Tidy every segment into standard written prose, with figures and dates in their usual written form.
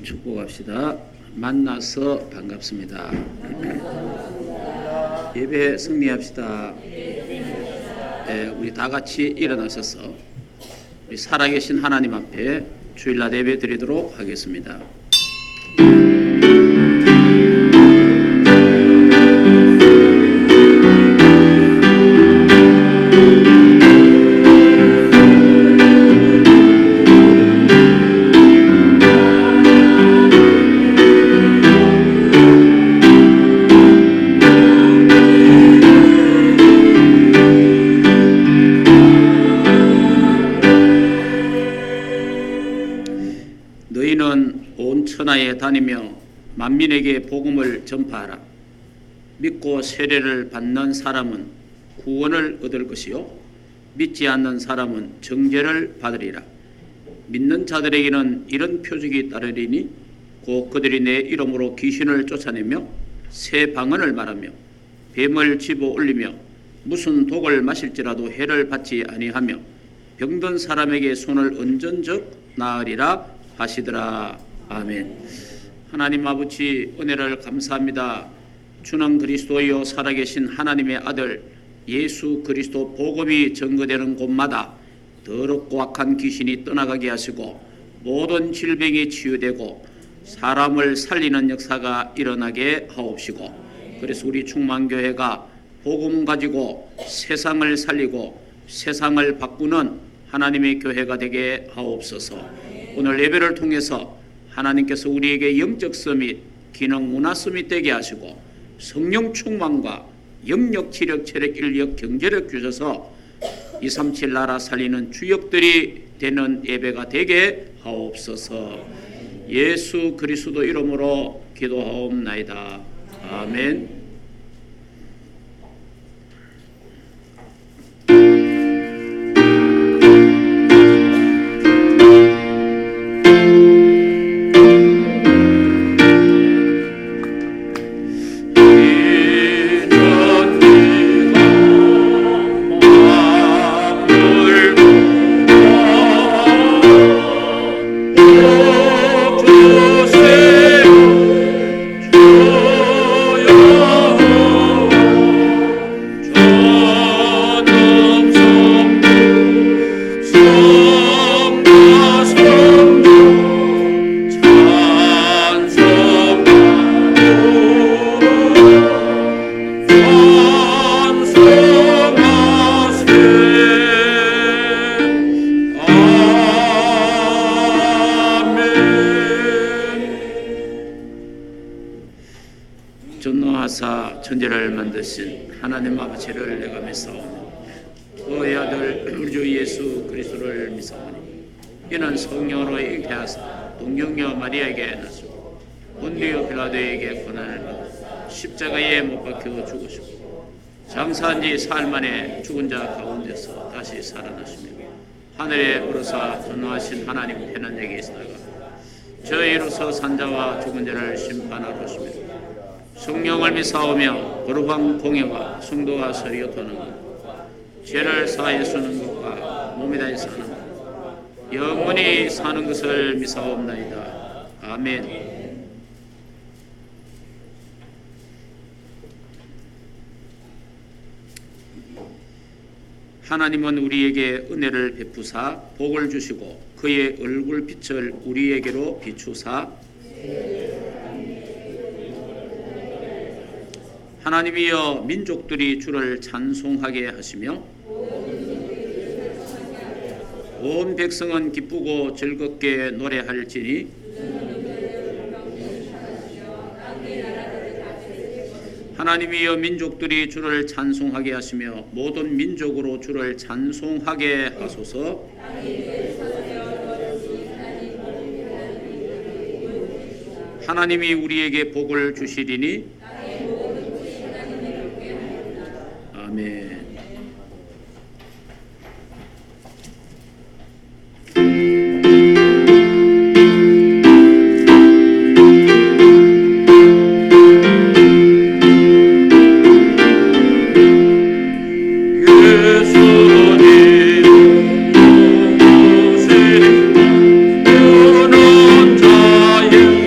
같이 축복합시다. 만나서 반갑습니다. 예배 승리합시다. 우리 다 같이 일어나셔서 우리 살아계신 하나님 앞에 주일날 예배 드리도록 하겠습니다. 천하에 다니며 만민에게 복음을 전파하라. 믿고 세례를 받는 사람은 구원을 얻을 것이요 믿지 않는 사람은 정죄를 받으리라. 믿는 자들에게는 이런 표적이 따르리니 곧 그들이 내 이름으로 귀신을 쫓아내며 새 방언을 말하며 뱀을 집어 올리며 무슨 독을 마실지라도 해를 받지 아니하며 병든 사람에게 손을 얹은 적 나으리라 하시더라. 아멘. 하나님 아버지 은혜를 감사합니다. 주는 그리스도여 살아계신 하나님의 아들 예수 그리스도 복음이 증거되는 곳마다 더럽고 악한 귀신이 떠나가게 하시고 모든 질병이 치유되고 사람을 살리는 역사가 일어나게 하옵시고, 그래서 우리 충만교회가 복음 가지고 세상을 살리고 세상을 바꾸는 하나님의 교회가 되게 하옵소서. 오늘 예배를 통해서 하나님께서 우리에게 영적 서밋, 기능 문화 서밋 되게 하시고 성령 충만과 영력, 지력, 체력, 인력, 경제력 주셔서 237 나라 살리는 주역들이 되는 예배가 되게 하옵소서. 예수 그리스도 이름으로 기도하옵나이다. 아멘. 전노하사 천지를 만드신 하나님 아버지를 내가 믿사오며 그의 아들 우리 주 예수 그리스도를 믿사오니 이는 성령으로 잉태하사 동정녀 마리아에게 나시고 본디오 빌라도에게 고난을 받아 십자가에 못 박혀 죽으시고 장사한 지 사흘 만에 죽은 자 가운데서 다시 살아나시며 하늘에 오르사 전노하신 하나님 편안에게 있다가 저희로서 산자와 죽은 자를 심판하러 오시며 성령을 믿사오며 거룩한 공예와 성도가 서로 도는 것, 죄를 사하여 주는 것과 몸이 다해 사는 것, 영원히 사는 것을 믿사옵나이다. 아멘. 하나님은 우리에게 은혜를 베푸사 복을 주시고 그의 얼굴 빛을 우리에게로 비추사 하나님이여 민족들이 주를 찬송하게 하시며 온 백성은 기쁘고 즐겁게 노래할지니 하나님이여 민족들이 주를 찬송하게 하시며 모든 민족으로 주를 찬송하게 하소서. 하나님이 우리에게 복을 주시리니 아멘. 예수님 오신 너는 자의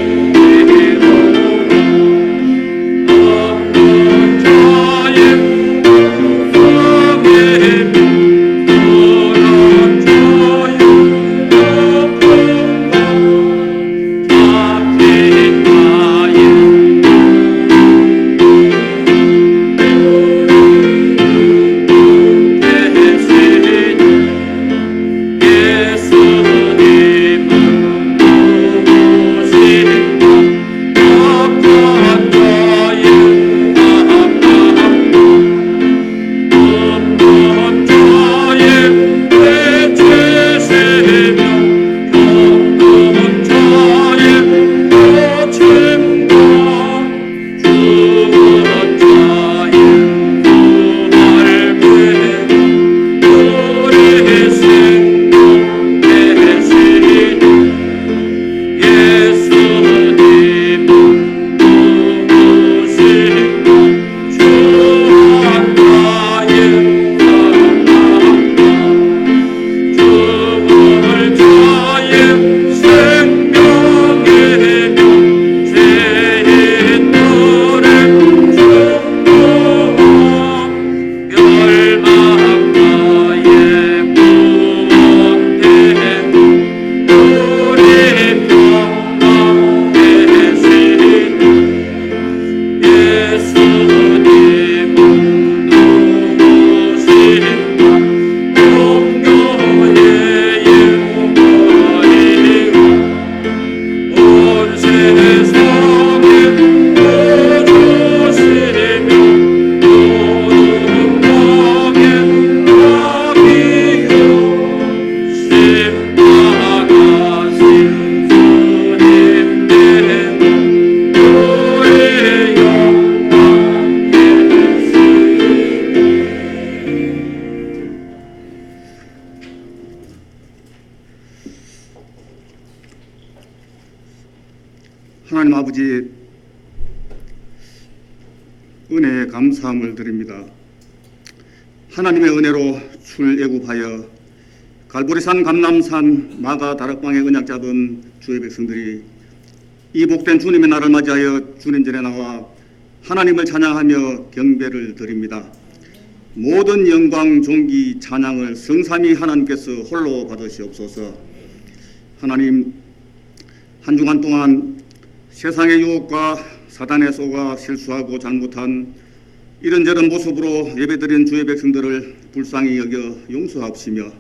하나님 아버지 은혜에 감사함을 드립니다. 하나님의 은혜로 출애굽하여 갈보리산 감람산 마가 다락방에 언약 잡은 주의 백성들이 이 복된 주님의 날을 맞이하여 주님 전에 나와 하나님을 찬양하며 경배를 드립니다. 모든 영광, 존귀, 찬양을 성삼위 하나님께서 홀로 받으시옵소서. 하나님, 한 주간 동안 세상의 유혹과 사단의 속아 실수하고 잘못한 이런저런 모습으로 예배드린 주의 백성들을 불쌍히 여겨 용서하시며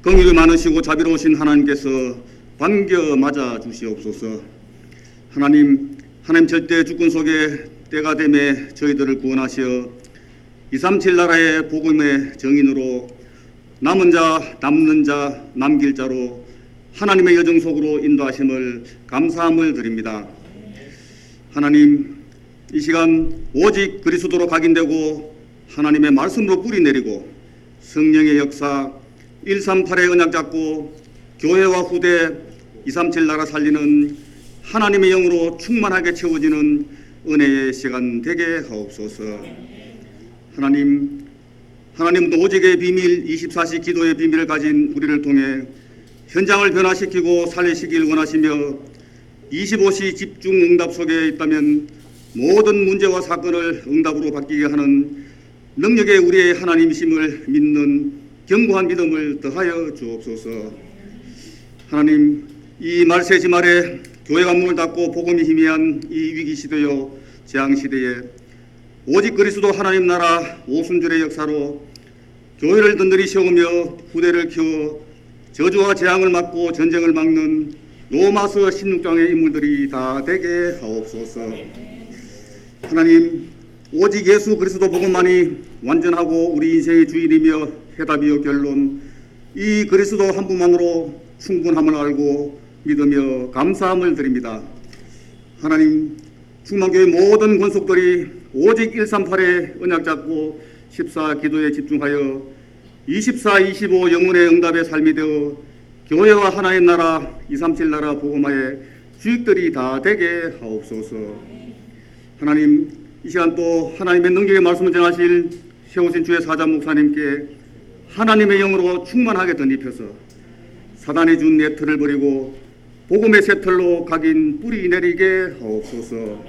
긍휼이 많으시고 자비로우신 하나님께서 반겨 맞아 주시옵소서. 하나님 절대 주권 속에 때가 되매 저희들을 구원하시어 237 나라의 복음의 정인으로 남은 자, 남는 자, 남길 자로 하나님의 여정 속으로 인도하심을 감사함을 드립니다. 하나님, 이 시간 오직 그리스도로 각인되고 하나님의 말씀으로 뿌리 내리고 성령의 역사 138의 언약 잡고 교회와 후대 237 나라 살리는 하나님의 영으로 충만하게 채워지는 은혜의 시간 되게 하옵소서. 하나님도 오직의 비밀 24시 기도의 비밀을 가진 우리를 통해 현장을 변화시키고 살리시길 원하시며 25시 집중 응답 속에 있다면 모든 문제와 사건을 응답으로 바뀌게 하는 능력의 우리의 하나님이심을 믿는 견고한 믿음을 더하여 주옵소서. 하나님, 이 말세지 말에 교회가 문을 닫고 복음이 희미한 이 위기 시대요 재앙 시대에 오직 그리스도 하나님 나라 오순절의 역사로 교회를 든든히 세우며 후대를 키워 저주와 재앙을 막고 전쟁을 막는 로마서 16장의 인물들이 다 되게 하옵소서. 하나님, 오직 예수 그리스도 복음만이 완전하고 우리 인생의 주인이며 해답이요 결론, 이 그리스도 한 분만으로 충분함을 알고 믿으며 감사함을 드립니다. 하나님, 충만교회 모든 권속들이 오직 138의 언약 잡고 14 기도에 집중하여 24, 25 영혼의 응답의 삶이 되어 교회와 하나님 나라 237 나라 복음화의 주역들이 다 되게 하옵소서. 하나님, 이 시간 또 하나님의 능력의 말씀을 전하실 세우신 주의 사자 목사님께 하나님의 영으로 충만하게 덧입혀서 사단이 준 네트를 버리고 복음의 새털로 각인 뿌리 내리게 하옵소서.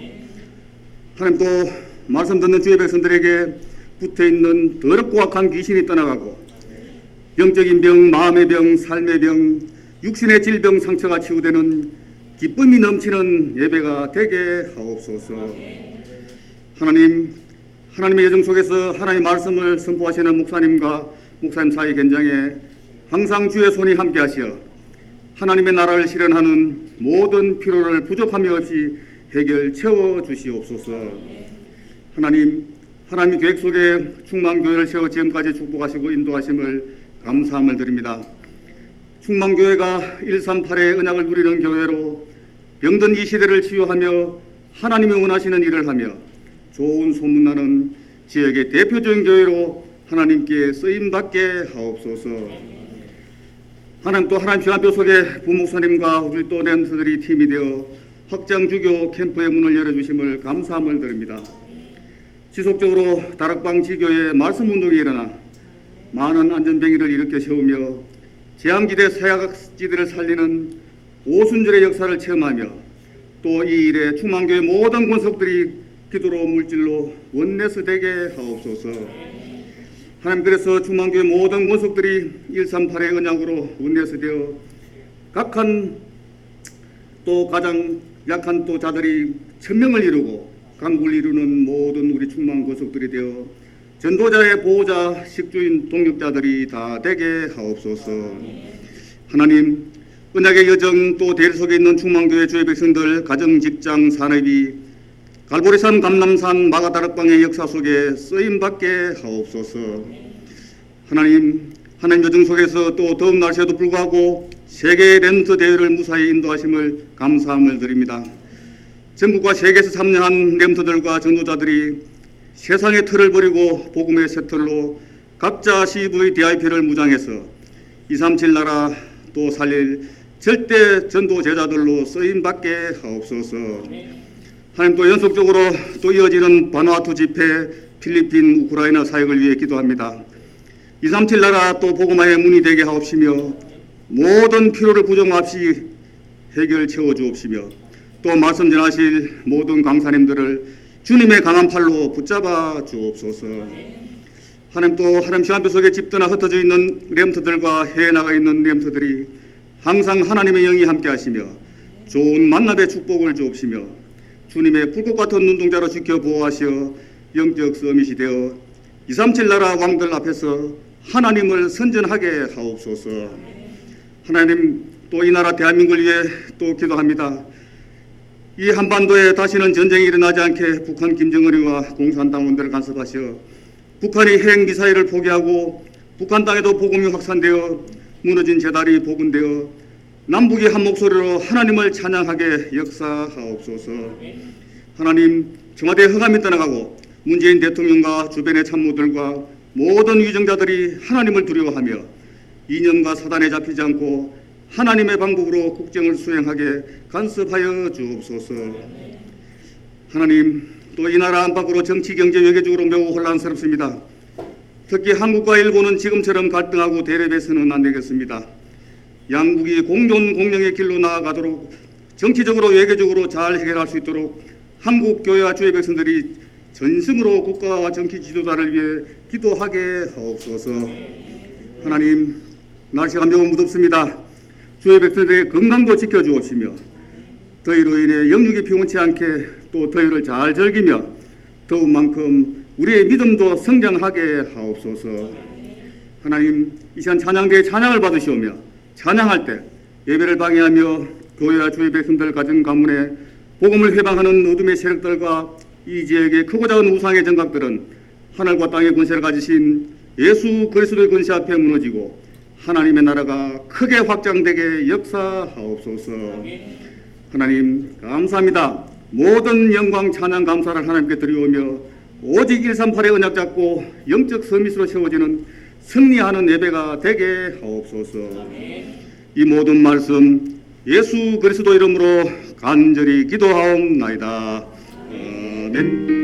하나님, 또 말씀 듣는 주의 백성들에게 붙어있는 더럽고 악한 귀신이 떠나가고 영적인 병, 마음의 병, 삶의 병, 육신의 질병, 상처가 치유되는 기쁨이 넘치는 예배가 되게 하옵소서. 하나님의 여정 속에서 하나님의 말씀을 선포하시는 목사님과 목사님 사이 견장에 항상 주의 손이 함께 하시어 하나님의 나라를 실현하는 모든 필요를 부족함이 없이 해결 채워 주시옵소서. 하나님 계획 속에 충만교회를 세워 지금까지 축복하시고 인도하심을 감사함을 드립니다. 충만교회가 138의 언약을 누리는 교회로 병든 이 시대를 치유하며 하나님이 원하시는 일을 하며 좋은 소문나는 지역의 대표적인 교회로 하나님께 쓰임받게 하옵소서. 하나님, 또 하나님 시간표 속에 부목사님과 우리 또 렘스들이 팀이 되어 확장주교 캠프의 문을 열어주심을 감사함을 드립니다. 지속적으로 다락방 지교에 말씀 운동이 일어나 많은 안전병기를 일으켜 세우며 재앙지대 사약지대를 살리는 오순절의 역사를 체험하며 또 이 일에 충만교회 모든 권속들이 기도로 물질로 원내스 되게 하옵소서. 하나님, 그래서 충만교회 모든 권속들이 138의 언약으로 원내스 되어 각한 또 가장 약한 또 자들이 천명을 이루고 강국을 이루는 모든 우리 충만 권속들이 되어 전도자의 보호자, 식주인, 동역자들이 다 되게 하옵소서. 하나님, 언약의 여정 또 대일 속에 있는 충만교회 주의 백성들 가정, 직장, 산업이 갈보리산, 감람산, 마가다락방의 역사 속에 쓰임받게 하옵소서. 하나님 여정 속에서 또 더운 날씨에도 불구하고 세계 렌트 대회를 무사히 인도하심을 감사함을 드립니다. 전국과 세계에서 참여한 렘터들과 전도자들이 세상의 틀을 버리고 복음의 새 틀로 각자 CV, DIP를 무장해서 237 나라 또 살릴 절대 전도 제자들로 쓰임받게 하옵소서. 하나님, 또 연속적으로 또 이어지는 바누아투 집회, 필리핀, 우크라이나 사역을 위해 기도합니다. 237 나라 또 복음화의 문이 되게 하옵시며 모든 필요를 부정 없이 해결 채워주옵시며 또 말씀 전하실 모든 강사님들을 주님의 강한 팔로 붙잡아 주옵소서. 하나님, 또 하나님 시간표 속에 집떠나 흩어져 있는 렘트들과 해외 나가 있는 렘트들이 항상 하나님의 영이 함께 하시며 좋은 만남의 축복을 주옵시며 주님의 불꽃 같은 눈동자로 지켜 보호하시어 영적 서밋이 되어 237 나라 왕들 앞에서 하나님을 선전하게 하옵소서. 하나님, 또 이 나라 대한민국을 위해 또 기도합니다. 이 한반도에 다시는 전쟁이 일어나지 않게 북한 김정은이와 공산당원들을 간섭하시어 북한이 핵미사일을 포기하고 북한 땅에도 복음이 확산되어 무너진 제달이 복원되어 남북이 한 목소리로 하나님을 찬양하게 역사하옵소서. 하나님, 청와대 허감이 떠나가고 문재인 대통령과 주변의 참모들과 모든 위정자들이 하나님을 두려워하며 이념과 사단에 잡히지 않고 하나님의 방법으로 국정을 수행하게 간섭하여 주옵소서. 하나님, 또 이 나라 안팎으로 정치, 경제, 외교적으로 매우 혼란스럽습니다. 특히 한국과 일본은 지금처럼 갈등하고 대립해서는 안 되겠습니다. 양국이 공존 공영의 길로 나아가도록 정치적으로 외교적으로 잘 해결할 수 있도록 한국 교회와 주의 백성들이 전심으로 국가와 정치 지도자를 위해 기도하게 하옵소서. 하나님, 날씨가 매우 무덥습니다. 주의 백성들의 건강도 지켜주옵시며 더위로 인해 영육이 피곤치 않게 또 더위를 잘 즐기며 더운 만큼 우리의 믿음도 성장하게 하옵소서. 하나님, 이 시간 찬양대의 찬양을 받으시오며 찬양할 때 예배를 방해하며 교회와 주의 백성들 가정 가문에 복음을 회방하는 어둠의 세력들과 이 지역의 크고 작은 우상의 정각들은 하늘과 땅의 권세를 가지신 예수 그리스도의 권세 앞에 무너지고 하나님의 나라가 크게 확장되게 역사하옵소서. 하나님, 감사합니다. 모든 영광 찬양 감사를 하나님께 드리오며 오직 138의 언약 잡고 영적 서밋으로 세워지는 승리하는 예배가 되게 하옵소서. 이 모든 말씀 예수 그리스도 이름으로 간절히 기도하옵나이다. 아멘.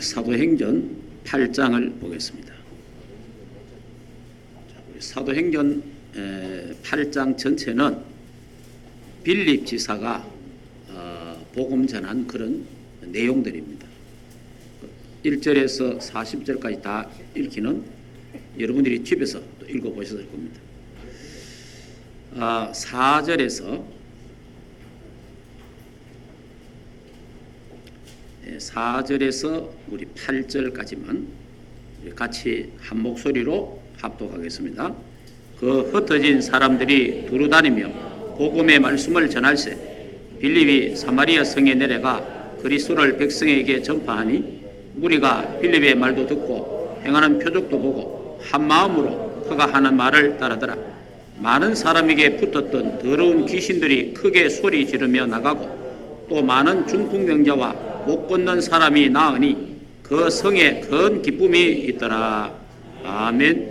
사도행전 8장을 보겠습니다. 사도행전 8장 전체는 빌립 지사가 복음 전한 그런 내용들입니다. 1절에서 40절까지 다 읽기는 여러분들이 집에서 또 읽어보셨을 겁니다. 4절에서 우리 8절까지만 같이 한 목소리로 합독하겠습니다. 그 흩어진 사람들이 두루다니며 복음의 말씀을 전할세 빌립이 사마리아 성에 내려가 그리스도를 백성에게 전파하니 무리가 빌립의 말도 듣고 행하는 표적도 보고 한 마음으로 그가 하는 말을 따르더라. 많은 사람에게 붙었던 더러운 귀신들이 크게 소리 지르며 나가고 또 많은 중풍병자와 못 걷는 사람이 나으니 그 성에 큰 기쁨이 있더라. 아멘.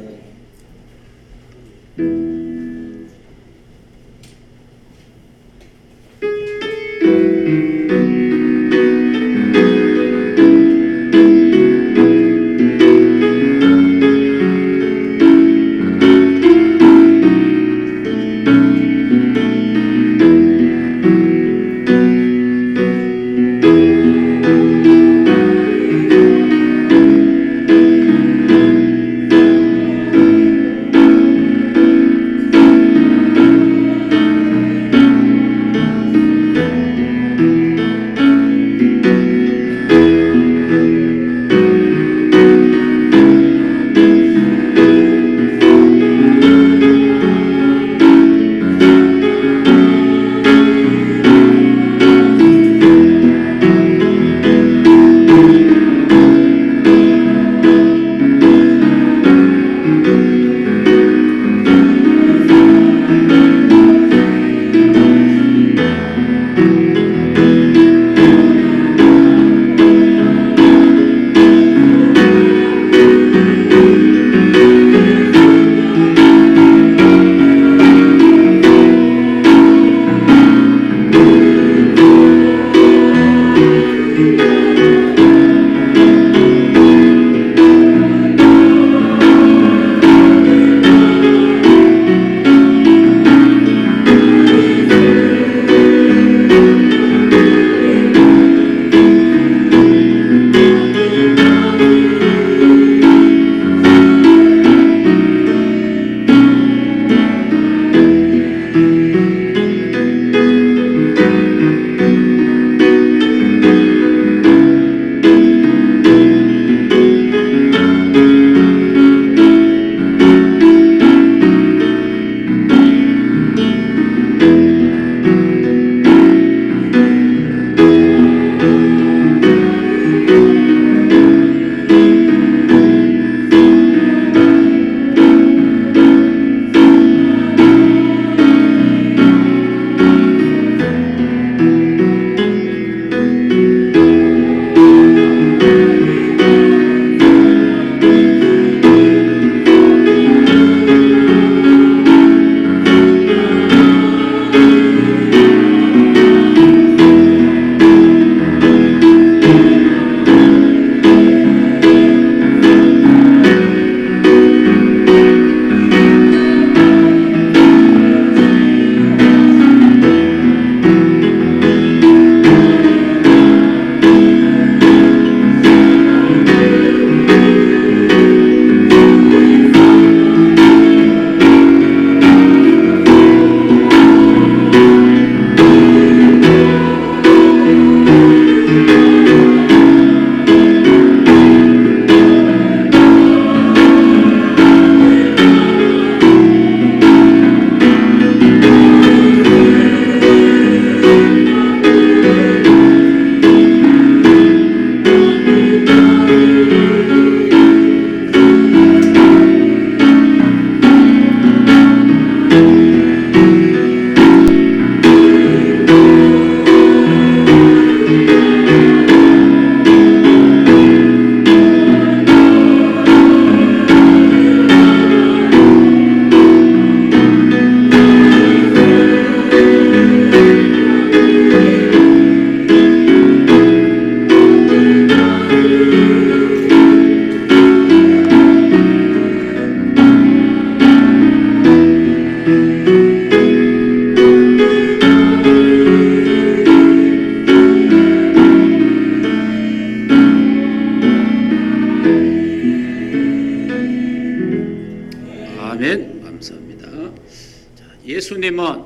예수님은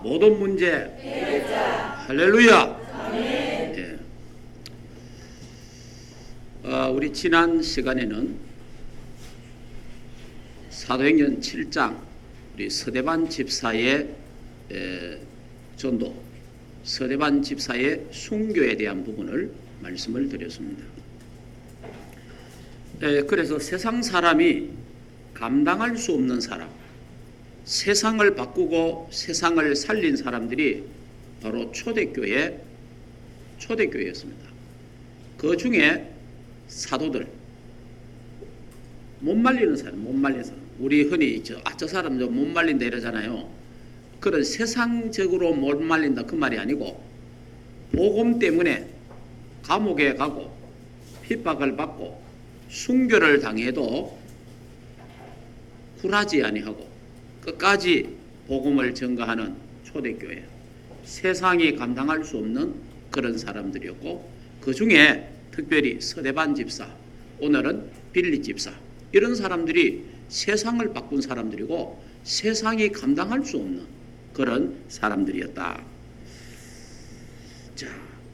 모든 문제 할렐루야. 예. 우리 지난 시간에는 사도행전 7장 우리 서대반 집사의 전도, 서대반 집사의 순교에 대한 부분을 말씀을 드렸습니다. 그래서 세상 사람이 감당할 수 없는 사람, 세상을 바꾸고 세상을 살린 사람들이 바로 초대교회였습니다. 그 중에 사도들, 못 말리는 사람, 우리 흔히 저 사람 못 말린다 이러잖아요. 그런 세상적으로 못 말린다 그 말이 아니고 복음 때문에 감옥에 가고 핍박을 받고 순교를 당해도 굴하지 아니하고 끝까지 복음을 전가하는 초대교회, 세상이 감당할 수 없는 그런 사람들이었고, 그 중에 특별히 서대반 집사, 오늘은 빌립 집사, 이런 사람들이 세상을 바꾼 사람들이고 세상이 감당할 수 없는 그런 사람들이었다. 자,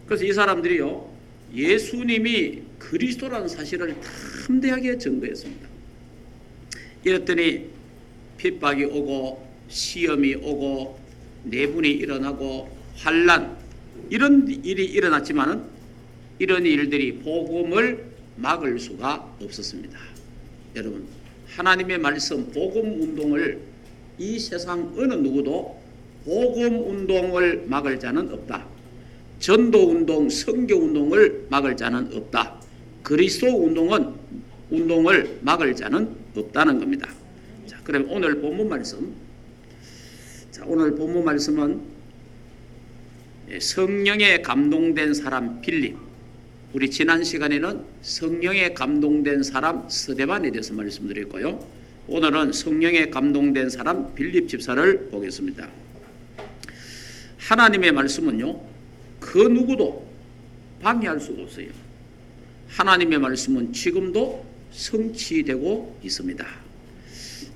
그래서 이 사람들이요, 예수님이 그리스도라는 사실을 담대하게 증거했습니다. 이랬더니 핍박이 오고 시험이 오고 내분이 일어나고 환난, 이런 일이 일어났지만은 이런 일들이 복음을 막을 수가 없었습니다. 여러분, 하나님의 말씀 복음 운동을 이 세상 어느 누구도 복음 운동을 막을 자는 없다. 전도 운동, 선교 운동을 막을 자는 없다. 그리스도 운동을 막을 자는 없다는 겁니다. 자, 그럼 오늘 본문 말씀. 자, 오늘 본문 말씀은 성령에 감동된 사람 빌립. 우리 지난 시간에는 성령에 감동된 사람 스데반에 대해서 말씀드렸고요. 오늘은 성령에 감동된 사람 빌립 집사를 보겠습니다. 하나님의 말씀은요, 그 누구도 방해할 수가 없어요. 하나님의 말씀은 지금도 성취되고 있습니다.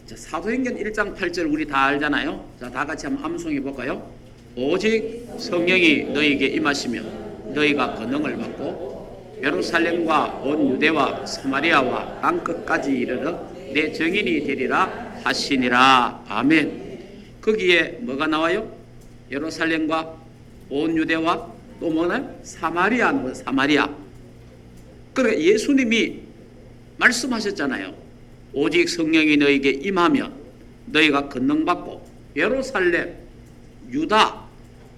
자, 사도행전 1장 8절 우리 다 알잖아요. 자, 다 같이 한번 암송해 볼까요? 오직 성령이 너희에게 임하시면 너희가 권능을 받고 예루살렘과 온 유대와 사마리아와 땅 끝까지 이르러 내 증인이 되리라 하시니라. 아멘. 거기에 뭐가 나와요? 예루살렘과 온 유대와 또 뭐는 사마리아. 그러니까 예수님이 말씀하셨잖아요. 오직 성령이 너에게 임하면 너희가 권능 받고 예루살렘, 유다,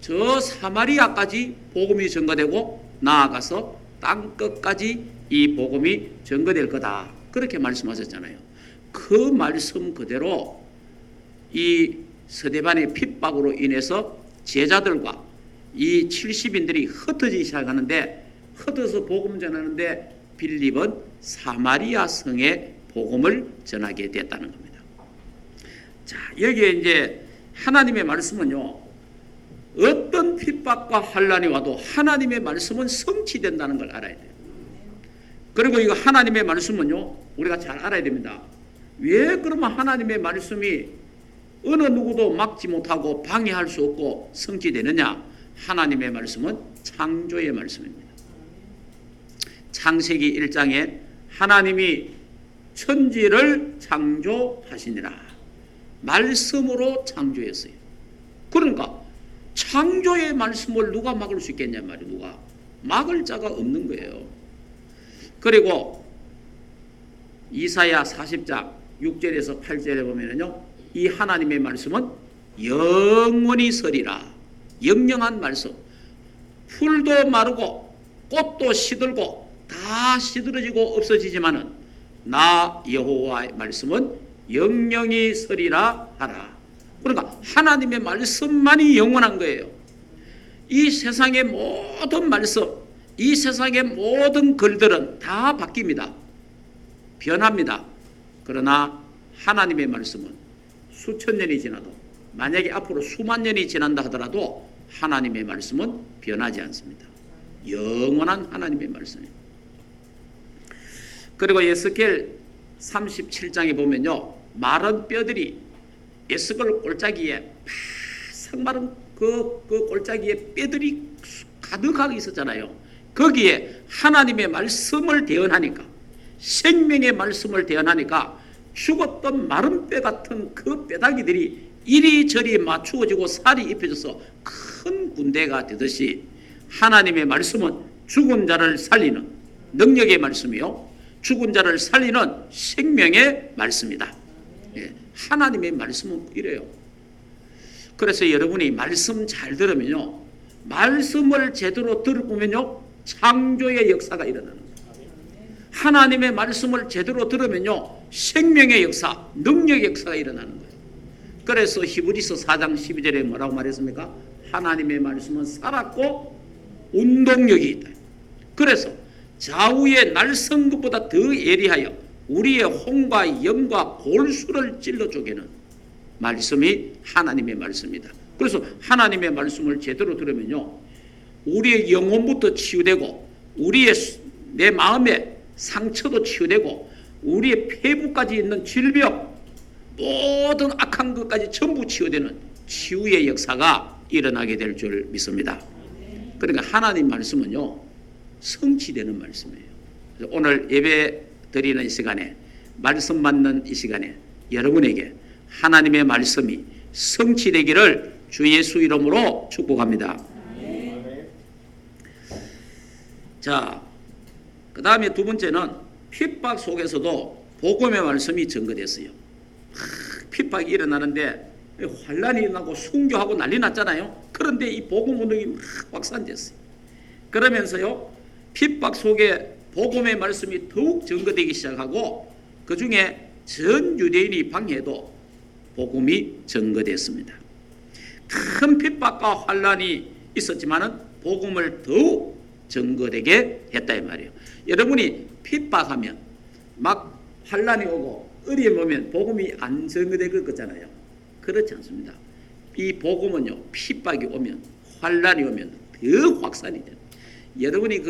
저 사마리아까지 복음이 전거되고 나아가서 땅 끝까지 이 복음이 전거될 거다. 그렇게 말씀하셨잖아요. 그 말씀 그대로 이 스데반의 핍박으로 인해서 제자들과 이 70인들이 흩어지기 시작하는데, 흩어서 복음 전하는데 빌립은 사마리아 성에 복음을 전하게 됐다는 겁니다. 자, 여기에 이제 하나님의 말씀은요, 어떤 핍박과 환난이 와도 하나님의 말씀은 성취된다는 걸 알아야 돼요. 그리고 이거 하나님의 말씀은요, 우리가 잘 알아야 됩니다. 왜 그러면 하나님의 말씀이 어느 누구도 막지 못하고 방해할 수 없고 성취되느냐? 하나님의 말씀은 창조의 말씀입니다. 창세기 1장에 하나님이 천지를 창조하시니라. 말씀으로 창조했어요. 그러니까 창조의 말씀을 누가 막을 수 있겠냐 말이에요. 누가 막을 자가 없는 거예요. 그리고 이사야 40장 6절에서 8절에 보면은요, 이 하나님의 말씀은 영원히 서리라. 영영한 말씀. 풀도 마르고 꽃도 시들고 다 시들어지고 없어지지만은 나 여호와의 말씀은 영영히 서리라 하라. 그러니까 하나님의 말씀만이 영원한 거예요. 이 세상의 모든 말씀, 이 세상의 모든 글들은 다 바뀝니다. 변합니다. 그러나 하나님의 말씀은 수천 년이 지나도, 만약에 앞으로 수만 년이 지난다 하더라도 하나님의 말씀은 변하지 않습니다. 영원한 하나님의 말씀입니다. 그리고 에스겔 37장에 보면요, 마른 뼈들이 에스겔 골짜기에 바삭 마른 그 골짜기에 뼈들이 가득하게 있었잖아요. 거기에 하나님의 말씀을 대언하니까, 생명의 말씀을 대언하니까 죽었던 마른 뼈 같은 그 뼈다귀들이 이리저리 맞추어지고 살이 입혀져서 큰 군대가 되듯이 하나님의 말씀은 죽은 자를 살리는 능력의 말씀이요, 죽은 자를 살리는 생명의 말씀이다. 예, 하나님의 말씀은 이래요. 그래서 여러분이 말씀 잘 들으면요, 말씀을 제대로 들으면요, 창조의 역사가 일어나는 거예요. 하나님의 말씀을 제대로 들으면요, 생명의 역사, 능력의 역사가 일어나는 거예요. 그래서 히브리서 4장 12절에 뭐라고 말했습니까? 하나님의 말씀은 살았고 운동력이 있다. 그래서 좌우의 날선 것보다 더 예리하여 우리의 혼과 영과 골수를 찔러 쪼개는 말씀이 하나님의 말씀이다. 그래서 하나님의 말씀을 제대로 들으면요, 우리의 영혼부터 치유되고 우리의 내 마음의 상처도 치유되고 우리의 폐부까지 있는 질병, 모든 악한 것까지 전부 치유되는 치유의 역사가 일어나게 될 줄 믿습니다. 그러니까 하나님 말씀은요, 성취되는 말씀이에요. 그래서 오늘 예배 드리는 이 시간에, 말씀 받는 이 시간에 여러분에게 하나님의 말씀이 성취되기를 주 예수 이름으로 축복합니다. 자, 그 다음에 두 번째는 핍박 속에서도 복음의 말씀이 증거됐어요. 핍박이 일어나는데 환란이 일어나고 순교하고 난리 났잖아요. 그런데 이 복음 운동이 막 확산됐어요. 그러면서요, 핍박 속에 복음의 말씀이 더욱 증거되기 시작하고 그 중에 전 유대인이 방해도 복음이 증거됐습니다. 큰 핍박과 환란이 있었지만은 복음을 더욱 증거되게 했다 이 말이에요. 여러분이 핍박하면 막 환란이 오고 어려움이 오면 복음이 안 증거될 것 같잖아요. 그렇지 않습니다. 이 복음은요, 핍박이 오면, 환란이 오면 더 확산이 돼요. 여러분이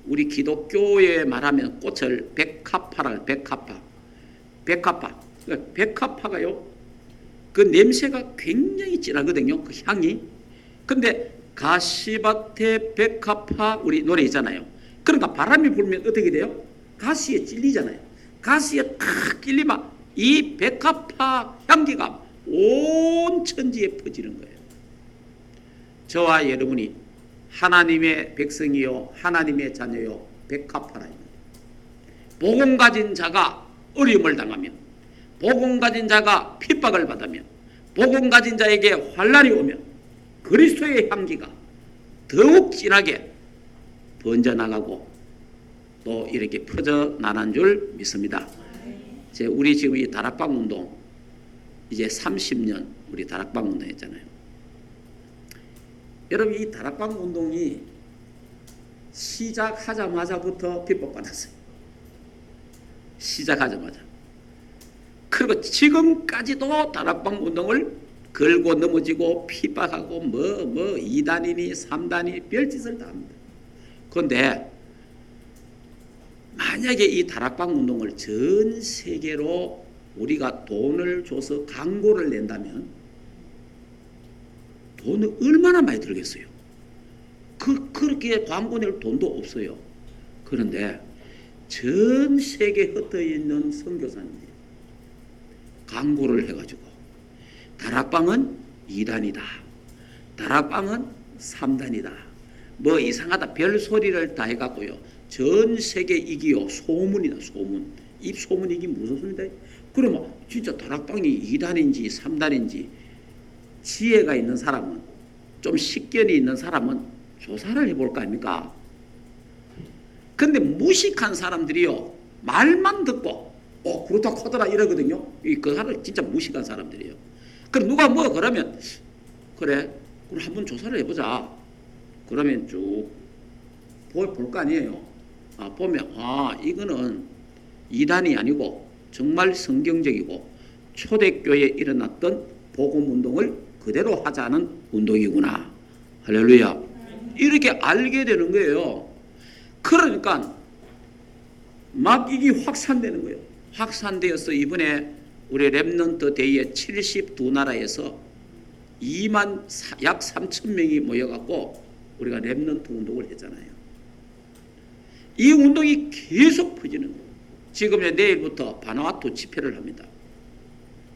우리 기독교에 말하면 꽃을 백합화라, 백합화가요, 그 냄새가 굉장히 진하거든요, 그 향이. 근데 가시밭에 백합화, 우리 노래 있잖아요. 그러니까 바람이 불면 어떻게 돼요? 가시에 찔리잖아요. 가시에 탁 찔리면 이 백합화 향기가 온 천지에 퍼지는 거예요. 저와 여러분이 하나님의 백성이요, 하나님의 자녀요, 백합화라입니다. 복음 가진 자가 어려움을 당하면, 복음 가진 자가 핍박을 받으면, 복음 가진 자에게 환란이 오면 그리스도의 향기가 더욱 진하게 번져나가고 또 이렇게 퍼져나가는 줄 믿습니다. 우리 지금 이 다락방 운동 이제 30년 우리 다락방 운동 했잖아요. 여러분, 이 다락방 운동이 시작하자마자부터 핍박받았어요. 시작하자마자. 그리고 지금까지도 다락방 운동을 걸고 넘어지고 핍박하고 뭐 2단이니 3단이 별짓을 다 합니다. 그런데 만약에 이 다락방 운동을 전 세계로 우리가 돈을 줘서 광고를 낸다면 돈을 얼마나 많이 들겠어요? 그렇게 광고 낼 돈도 없어요. 그런데 전 세계에 흩어져 있는 선교사님들이 광고를 해가지고 다락방은 2단이다, 다락방은 3단이다, 뭐 이상하다 별소리를 다 해갖고요, 전 세계 이기요, 소문이다, 소문. 이 소문 이게 무슨 소리다? 그러면 진짜 다락방이 2단인지 3단인지 지혜가 있는 사람은, 좀 식견이 있는 사람은 조사를 해볼 거 아닙니까? 근데 무식한 사람들이요, 말만 듣고 그렇다 하더라 이러거든요. 그 사람 진짜 무식한 사람들이에요. 그럼 누가 뭐 그러면 그래, 그럼 한번 조사를 해보자. 그러면 쭉 볼 거 아니에요. 보면 이거는 2단이 아니고 정말 성경적이고 초대교회에 일어났던 복음운동을 그대로 하자는 운동이구나. 할렐루야. 이렇게 알게 되는 거예요. 그러니까 막 이게 확산되는 거예요. 확산되어서 이번에 우리 렘넌트 대의회 72나라에서 약 3천 명이 모여갖고 우리가 렘넌트 운동을 했잖아요. 이 운동이 계속 퍼지는 거예요. 지금 내일부터 바누아투 집회를 합니다.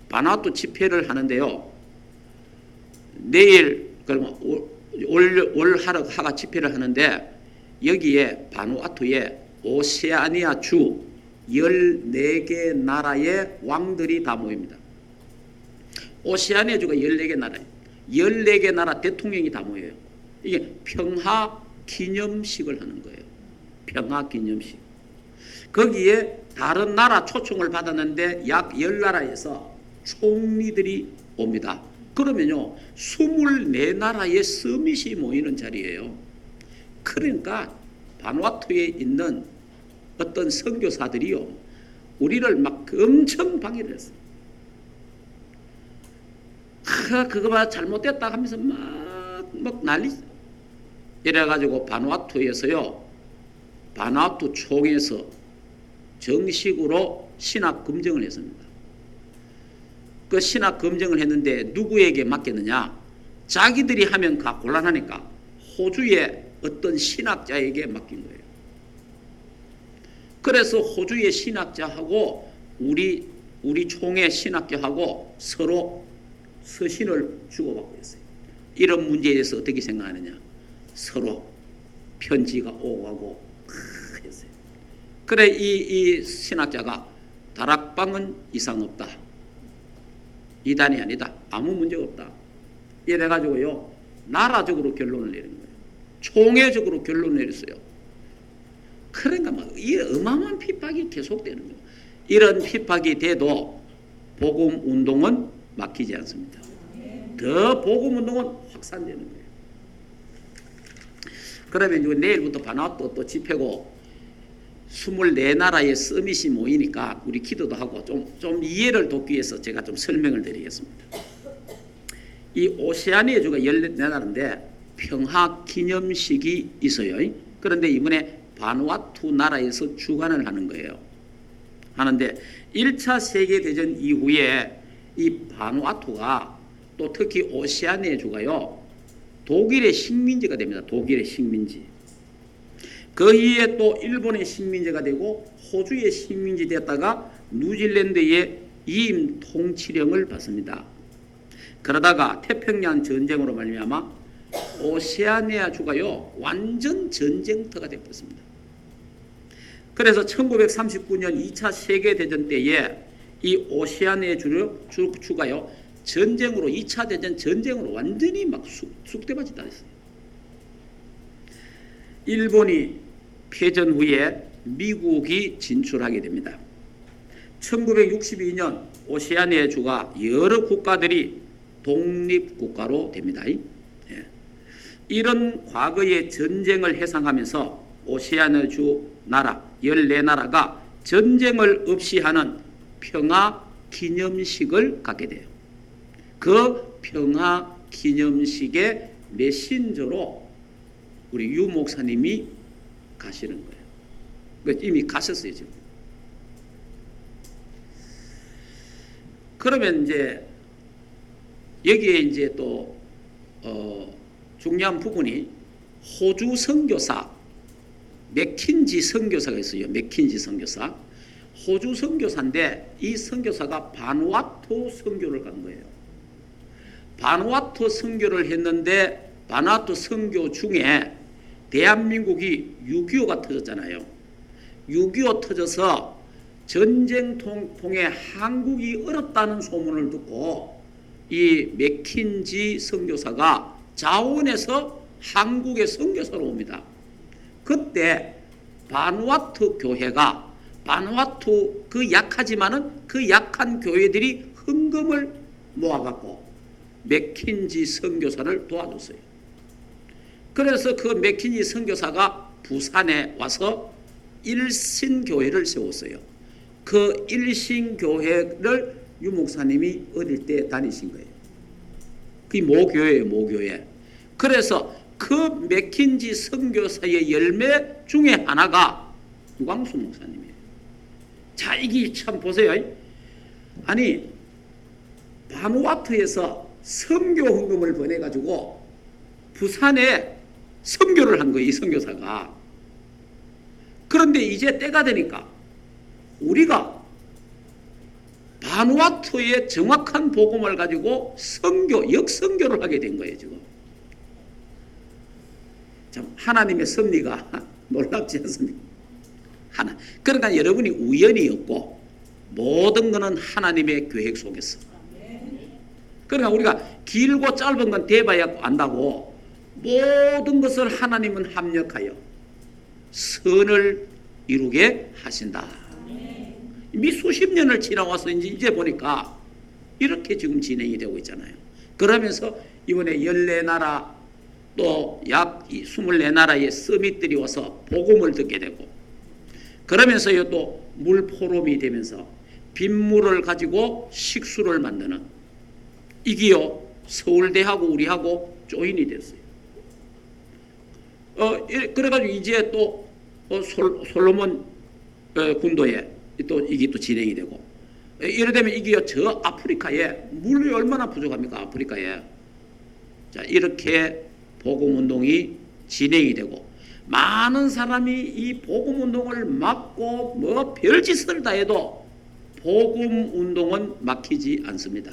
바누아투 집회를 하는데요. 내일 그러면 올 하가 집회를 하는데 여기에 바누아투에 오세아니아 주 14개 나라의 왕들이 다 모입니다. 오세아니아 주가 14개 나라예요. 14개 나라 대통령이 다 모여요. 이게 평화 기념식을 하는 거예요. 평화 기념식. 거기에 다른 나라 초청을 받았는데 약 10나라에서 총리들이 옵니다. 그러면요 24나라의 서밋이 모이는 자리예요. 그러니까 바누아투에 있는 어떤 선교사들이요 우리를 막 엄청 방해를 했어요. 그거만 잘못됐다 하면서 막 난리죠. 이래가지고 바누아투에서요 바누아투 총에서 정식으로 신학 검증을 했습니다. 그 신학 검증을 했는데 누구에게 맡겼느냐? 자기들이 하면 다 곤란하니까 호주의 어떤 신학자에게 맡긴 거예요. 그래서 호주의 신학자하고 우리 총회 신학자하고 서로 서신을 주고받고 있어요. 이런 문제에 대해서 어떻게 생각하느냐? 서로 편지가 오고 가고 했어요. 그래 이 신학자가 다락방은 이상 없다. 이단이 아니다. 아무 문제가 없다. 이래가지고요 나라적으로 결론을 내린 거예요. 총회적으로 결론을 내렸어요. 그러니까 막 이 어마어마한 핍박이 계속되는 거예요. 이런 핍박이 돼도 복음 운동은 막히지 않습니다. 더 복음 운동은 확산되는 거예요. 그러면 이제 내일부터 바누아투 또 집회고 24나라의 서밋이 모이니까 우리 기도도 하고 좀 이해를 돕기 위해서 제가 좀 설명을 드리겠습니다. 이 오세아니아 주가 14나라인데 평화 기념식이 있어요. 그런데 이번에 바누아투 나라에서 주관을 하는 거예요. 하는데 1차 세계대전 이후에 이 바누아투가 또 특히 오세아니아 주가요 독일의 식민지가 됩니다. 독일의 식민지. 그 이후에 또 일본의 식민지가 되고 호주의 식민지 됐다가 뉴질랜드의 이임 통치령을 받습니다. 그러다가 태평양 전쟁으로 말미암아 오세아니아 주가요 완전 전쟁터가 되었습니다. 그래서 1939년 2차 세계대전 때에 이 오세아니아 주가요 전쟁으로 2차 대전 전쟁으로 완전히 막 쑥대밭이 다 됐어요. 일본이 패전 후에 미국이 진출하게 됩니다. 1962년 오세아니아 주가 여러 국가들이 독립국가로 됩니다. 이런 과거의 전쟁을 해상하면서 오세아니아 주 나라 14나라가 전쟁을 없이 하는 평화 기념식을 갖게 돼요. 그 평화 기념식의 메신저로 우리 유 목사님이 가시는 거예요. 이미 가셨어요, 지금. 그러면 이제 여기에 이제 또 중요한 부분이 호주 선교사 맥킨지 선교사가 있어요. 맥킨지 선교사. 호주 선교사인데 이 선교사가 바누아투 선교를 간 거예요. 바누아투 선교를 했는데 바누아투 선교 중에 대한민국이 6.25가 터졌잖아요. 6.25 터져서 전쟁통에 한국이 어렵다는 소문을 듣고 이 맥킨지 선교사가 자원해서 한국에 선교사로 옵니다. 그때 바누아투 교회가 바누아투 그 약하지만은 그 약한 교회들이 헌금을 모아갖고 맥킨지 선교사를 도와줬어요. 그래서 그 맥킨지 선교사가 부산에 와서 일신교회를 세웠어요. 그 일신교회를 유 목사님이 어릴 때 다니신 거예요. 그게 모교회예요, 모교회. 그래서 그 맥킨지 선교사의 열매 중에 하나가 유광수 목사님이에요. 자, 이게 참 보세요. 아니 바누아투에서 선교 헌금을 보내가지고 부산에 선교를 한 거예요. 이 선교사가. 그런데 이제 때가 되니까 우리가 바누아투의 정확한 복음을 가지고 역선교를 하게 된 거예요. 지금 참 하나님의 섭리가 놀랍지 않습니까? 그러니까 여러분이 우연이었고 모든 것은 하나님의 계획 속에서. 그러니까 우리가 길고 짧은 건 대봐야 안다고 모든 것을 하나님은 합력하여 선을 이루게 하신다. 이미 수십 년을 지나와서 이제 보니까 이렇게 지금 진행이 되고 있잖아요. 그러면서 이번에 14나라 또 약 24나라의 서밋들이 와서 복음을 듣게 되고, 그러면서요 또 물포럼이 되면서 빗물을 가지고 식수를 만드는, 이게요 서울대하고 우리하고 조인이 됐어요. 그래가지고 이제 또 솔로몬 군도에 또 이게 또 진행이 되고, 이러되면 이게요 저 아프리카에 물이 얼마나 부족합니까? 아프리카에. 자, 이렇게 복음 운동이 진행이 되고 많은 사람이 이 복음 운동을 막고 뭐 별짓을 다 해도 복음 운동은 막히지 않습니다.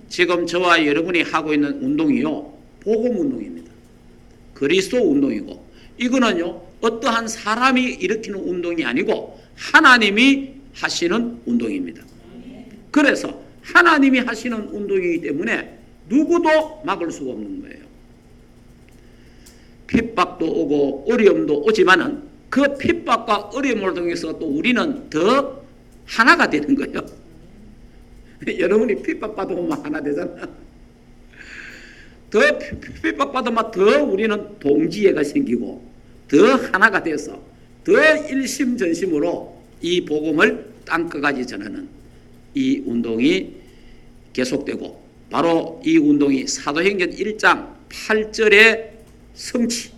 지금 저와 여러분이 하고 있는 운동이요 복음 운동입니다. 그리스도 운동이고, 이거는요 어떠한 사람이 일으키는 운동이 아니고 하나님이 하시는 운동입니다. 그래서 하나님이 하시는 운동이기 때문에 누구도 막을 수가 없는 거예요. 핍박도 오고 어려움도 오지만은 그 핍박과 어려움을 통해서 또 우리는 더 하나가 되는 거예요. 여러분이 핍박받으면 하나 되잖아. 더 핍박받으면 더 우리는 동지애가 생기고 더 하나가 돼서 더 일심전심으로 이 복음을 땅끝까지 전하는 이 운동이 계속되고, 바로 이 운동이 사도행전 1장 8절의 성취,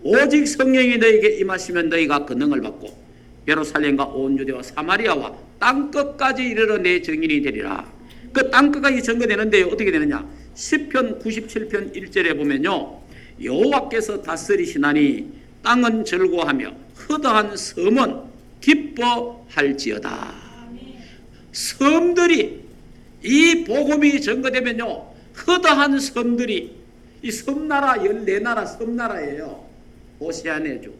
오직 성령이 너희에게 임하시면 너희가 권능을 받고 예루살렘과 온 유대와 사마리아와 땅끝까지 이르러 내 증인이 되리라. 그 땅끝까지 증거되는데 어떻게 되느냐? 시편 97편 1절에 보면요, 여호와께서 다스리시나니 땅은 즐거워하며 허다한 섬은 기뻐할지어다. 섬들이, 이 복음이 증거되면요 허다한 섬들이, 이 섬나라 14나라 섬나라예요. 오세아니아주.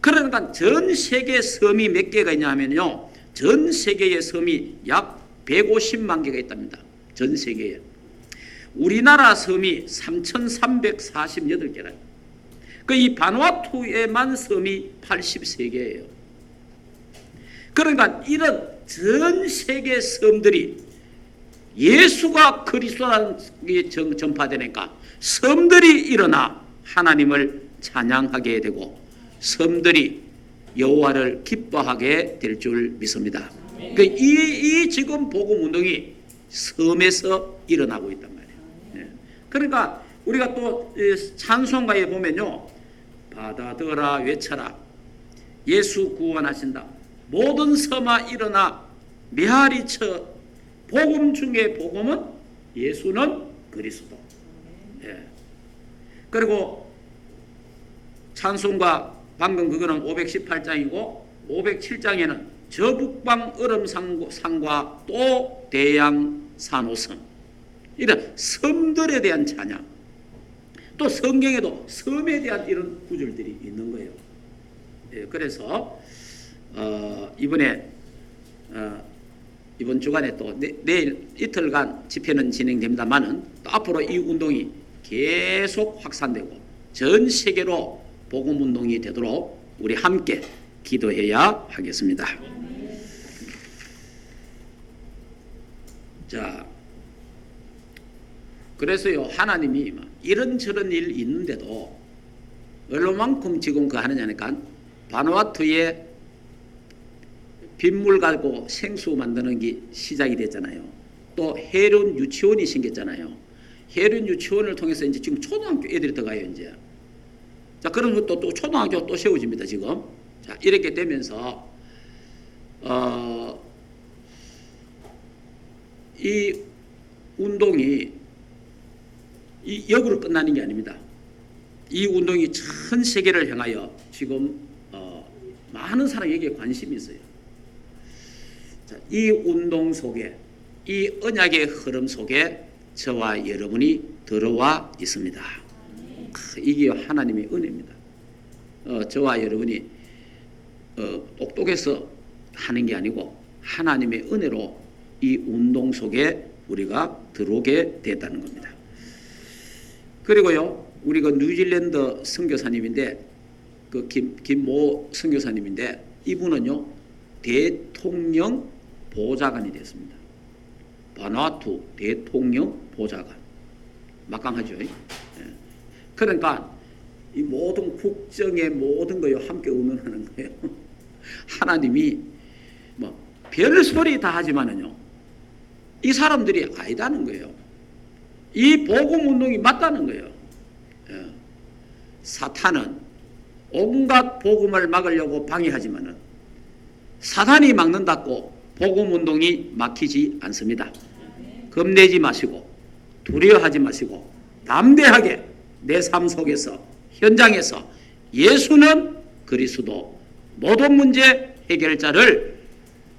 그러니까 전 세계 섬이 몇 개가 있냐 하면요, 전 세계의 섬이 약 150만 개가 있답니다. 전 세계에. 우리나라 섬이 3,348개라. 그 이 바누아투에만 섬이 83개예요. 그러니까 이런 전 세계 섬들이 예수가 그리스도라는 게 전파되니까 섬들이 일어나 하나님을 찬양하게 되고 섬들이 여호와를 기뻐하게 될 줄 믿습니다. 그러니까 이 지금 복음 운동이 섬에서 일어나고 있단 말이에요. 그러니까 우리가 또 찬송가에 보면요, 받아들라 외쳐라, 예수 구원하신다, 모든 섬아 일어나 메아리쳐, 복음 중에 복음은 예수는 그리스도. 그리고 찬송가 방금 그거는 518장이고 507장에는 저북방 얼음산과 또 대양산호섬, 이런 섬들에 대한 찬양, 또 성경에도 섬에 대한 이런 구절들이 있는 거예요. 그래서 이번에 이번 주간에 또 내일 이틀간 집회는 진행됩니다만은 또 앞으로 이 운동이 계속 확산되고 전 세계로 복음 운동이 되도록 우리 함께 기도해야 하겠습니다. 자, 그래서요 하나님이 이런저런 일 있는데도 얼마만큼 지금 그 하느냐니까, 바누아투에 빗물 가지고 생수 만드는 게 시작이 됐잖아요. 또 해륜 유치원이 생겼잖아요. 해륜 유치원을 통해서 이제 지금 초등학교 애들이 들어가요 이제. 자, 그러면 또 초등학교 또 세워집니다 지금. 자, 이렇게 되면서 이 운동이 이 역으로 끝나는 게 아닙니다. 이 운동이 전 세계를 향하여 지금 많은 사람에게 관심이 있어요. 자, 이 운동 속에, 이 언약의 흐름 속에 저와 여러분이 들어와 있습니다. 이게 하나님의 은혜입니다. 저와 여러분이 똑똑해서 하는 게 아니고 하나님의 은혜로 이 운동 속에 우리가 들어오게 됐다는 겁니다. 그리고요, 우리가 뉴질랜드 선교사님인데 그 김모 선교사님인데 이분은요 대통령 보좌관이 됐습니다. 바누아투 대통령 보좌관. 막강하죠. 예. 그러니까 이 모든 국정의 모든 거요 함께 의논하는 거예요. 하나님이 뭐 별 소리 다 하지만은요 이 사람들이 아니다는 거예요. 이 복음 운동이 맞다는 거예요. 예. 사탄은 온갖 복음을 막으려고 방해하지만은 사탄이 막는다고 복음 운동이 막히지 않습니다. 겁내지 마시고 두려워하지 마시고 담대하게 내 삶 속에서 현장에서 예수는 그리스도 모든 문제 해결자를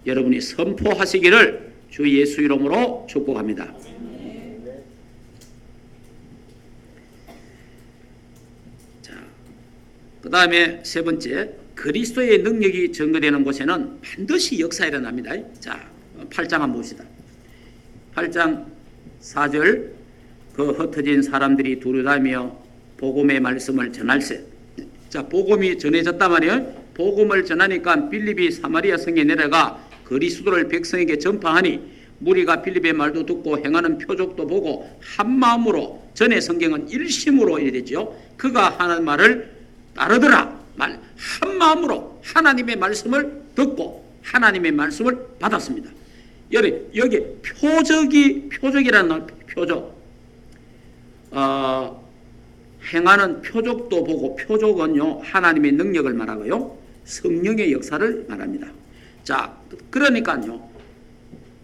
여러분이 선포하시기를 주 예수 이름으로 축복합니다. 자, 그 다음에 세 번째, 그리스도의 능력이 증거되는 곳에는 반드시 역사가 일어납니다. 자, 8장 한번 봅시다. 8장 4절, 그 흩어진 사람들이 두루다니며 복음의 말씀을 전할세. 자, 복음이 전해졌단 말이에요. 복음을 전하니까 빌립이 사마리아 성에 내려가 그리스도를 백성에게 전파하니 무리가 빌립의 말도 듣고 행하는 표적도 보고 한 마음으로, 전에 성경은 일심으로 이랬죠. 그가 하는 말을 따르더라. 한 마음으로 하나님의 말씀을 듣고 하나님의 말씀을 받았습니다. 여기 표적이라는 표적. 행하는 표적도 보고, 표적은요 하나님의 능력을 말하고요 성령의 역사를 말합니다. 자, 그러니까요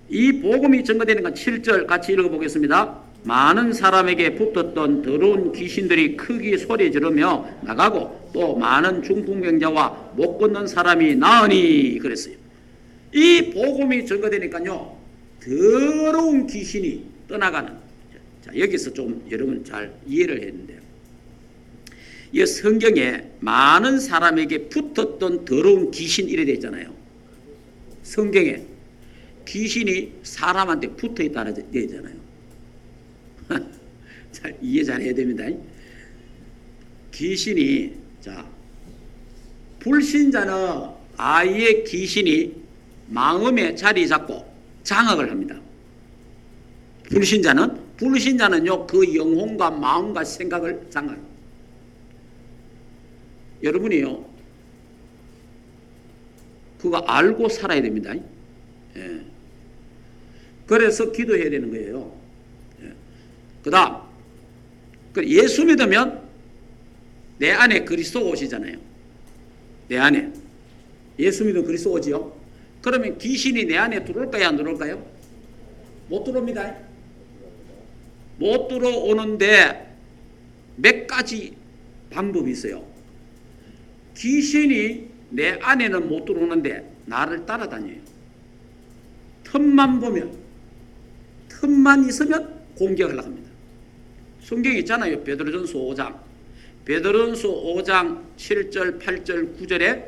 이 복음이 증거되는 건 7절 같이 읽어보겠습니다. 많은 사람에게 붙었던 더러운 귀신들이 크게 소리 지르며 나가고 또 많은 중풍병자와 못 걷는 사람이 나으니 그랬어요. 이 복음이 증거되니까요 더러운 귀신이 떠나가는. 자, 여기서 좀 여러분 잘 이해를 했는데요. 이 성경에 많은 사람에게 붙었던 더러운 귀신 이래 되어 있잖아요. 성경에 귀신이 사람한테 붙어 있다는 되어 있잖아요. 잘 이해 잘 해야 됩니다. 귀신이, 자, 불신자는 아예 귀신이 마음에 자리 잡고 장악을 합니다. 불신자는요 그 영혼과 마음과 생각을 장악합니다. 여러분이요 그거 알고 살아야 됩니다. 예. 그래서 기도해야 되는 거예요. 예. 그 다음 예수 믿으면 내 안에 그리스도가 오시잖아요. 내 안에 예수 믿으면 그리스도 오지요. 그러면 귀신이 내 안에 들어올까요 안 들어올까요? 못 들어옵니다. 못 들어오는데 몇 가지 방법이 있어요. 귀신이 내 안에는 못 들어오는데 나를 따라다녀요. 틈만 보면, 틈만 있으면 공격을 합니다. 성경에 있잖아요. 베드로전서 5장. 베드로전서 5장 7절, 8절, 9절에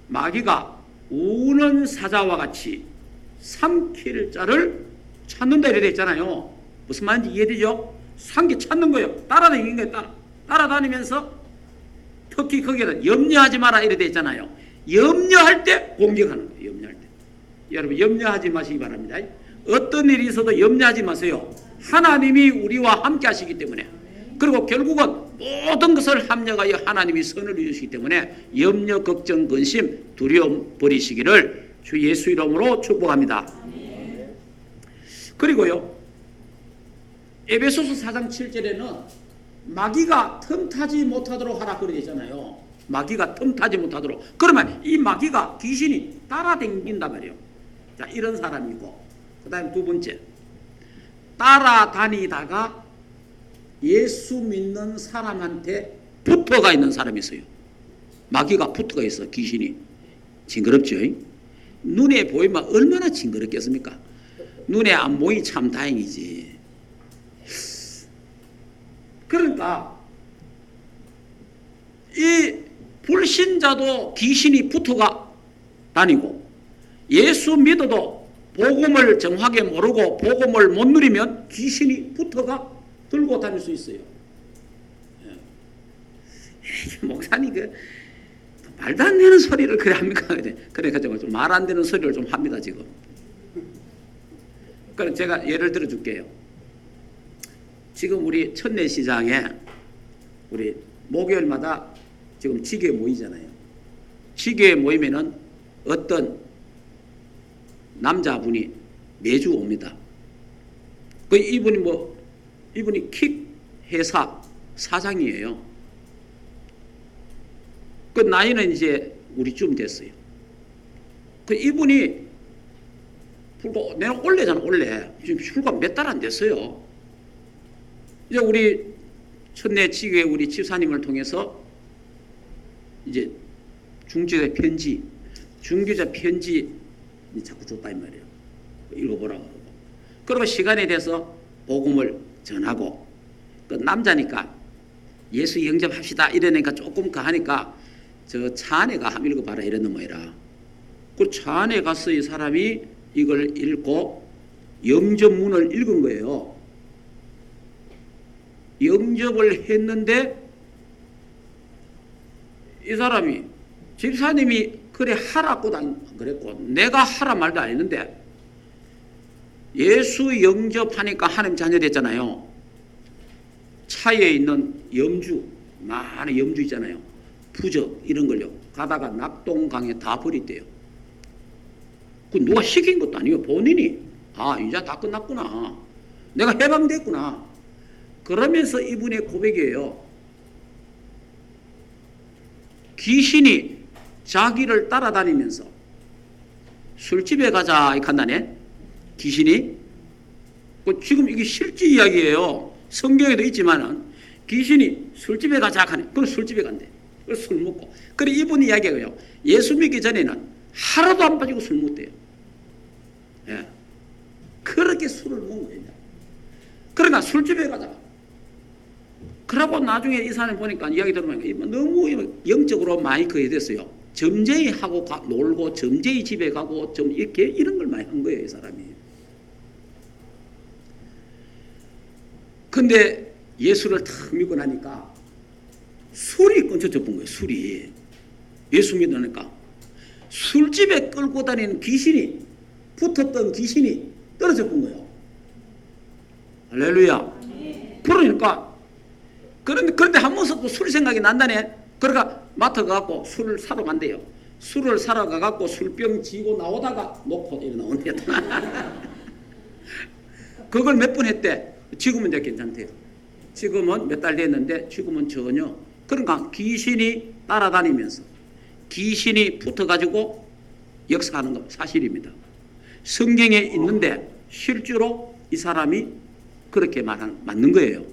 마귀가 우는 사자와 같이 삼킬 자를 찾는다 이래 있잖아요. 무슨 말인지 이해되죠? 삼키 찾는 거예요. 따라다니는 거예요. 따라다니면서 특히 거기는 염려하지 마라 이래 돼 있잖아요. 염려할 때 공격하는 거예요. 염려할 때. 여러분 염려하지 마시기 바랍니다. 어떤 일이 있어도 염려하지 마세요. 하나님이 우리와 함께 하시기 때문에, 그리고 결국은 모든 것을 합력하여 하나님이 선을 이루시기 때문에 염려, 걱정, 근심, 두려움 버리시기를 주 예수 이름으로 축복합니다. 그리고요 에베소서 4장 7절에는 마귀가 틈타지 못하도록 하라 그러고 있잖아요. 마귀가 틈타지 못하도록. 그러면 이 마귀가 귀신이 따라다닌단 말이에요. 자, 이런 사람이고, 그 다음에 두 번째 따라다니다가 예수 믿는 사람한테 붙어가 있는 사람이 있어요. 마귀가 붙어가 있어. 귀신이. 징그럽죠? 눈에 보이면 얼마나 징그럽겠습니까? 눈에 안 보이 참 다행이지. 그러니까 이 불신자도 귀신이 붙어가 다니고 예수 믿어도 복음을 정확하게 모르고 복음을 못 누리면 귀신이 붙어가 들고 다닐 수 있어요. 목사님 말도 안 되는 소리를 그래 합니까? 그러니까 말 안 되는 소리를 좀 합니다 지금. 그럼 제가 예를 들어 줄게요. 지금 우리 천내시장에 우리 목요일마다 지금 지교회 모이잖아요. 지교회 모이면은 어떤 남자분이 매주 옵니다. 그 이분이 킥 회사 사장이에요. 그 나이는 이제 우리쯤 됐어요. 그 이분이 내가 올해잖아, 올해. 지금 불과 몇 달 안 됐어요. 이제 우리 천내 지교회 우리 집사님을 통해서 이제 중지자 편지 자꾸 줬다 이 말이에요. 읽어보라고 그러고. 그리고 시간에 대해서 복음을 전하고, 그 남자니까 예수 영접합시다 이러니까 조금 가하니까 저 차 안에 가 한번 읽어봐라 이러는 모이라. 그 차 안에 가서 이 사람이 이걸 읽고 영접문을 읽은 거예요. 영접을 했는데 이 사람이 집사님이 그래 하라고도 안 그랬고 내가 하라 말도 안 했는데 예수 영접하니까 하나님 자녀 됐잖아요. 차에 있는 염주, 많은 염주 있잖아요. 부적 이런 걸요. 가다가 낙동강에 다 버렸대요. 그 누가 시킨 것도 아니고 본인이 이제 다 끝났구나. 내가 해방됐구나. 그러면서 이분의 고백이에요. 귀신이 자기를 따라다니면서 술집에 가자 이렇게 한다네. 귀신이. 지금 이게 실제 이야기예요. 성경에도 있지만은 귀신이 술집에 가자 하네. 그럼 술집에 간대. 그래서 술 먹고. 그래 이분 이야기예요. 예수 믿기 전에는 하루도 안 빠지고 술 먹대요. 예. 그렇게 술을 먹는 거예요. 그러니까 술집에 가자. 그러고 나중에 이 사람을 보니까 이야기 들으면 너무 영적으로 많이 그게 됐어요. 점쟁이 하고 놀고 점쟁이 집에 가고 좀 이렇게 이런 걸 많이 한 거예요, 이 사람이. 근데 예수를 탁 믿고 나니까 술이 끊쳐져 본 거예요, 술이. 예수 믿으니까. 술집에 끌고 다니는 귀신이, 붙었던 귀신이 떨어져 본 거예요. 할렐루야. 그러니까, 그런데 한 번씩 또 술 생각이 난다네. 그러니까 마트 가갖고 술을 사러 간대요. 술을 사러 가갖고 술병 지고 나오다가 놓고 이래 나온대요. 그걸 몇 번 했대. 지금은 이제 괜찮대요. 지금은 몇 달 됐는데 지금은 전혀. 그러니까 귀신이 따라다니면서 귀신이 붙어가지고 역사하는 건 사실입니다. 성경에 있는데 실제로 이 사람이 그렇게 맞는 거예요.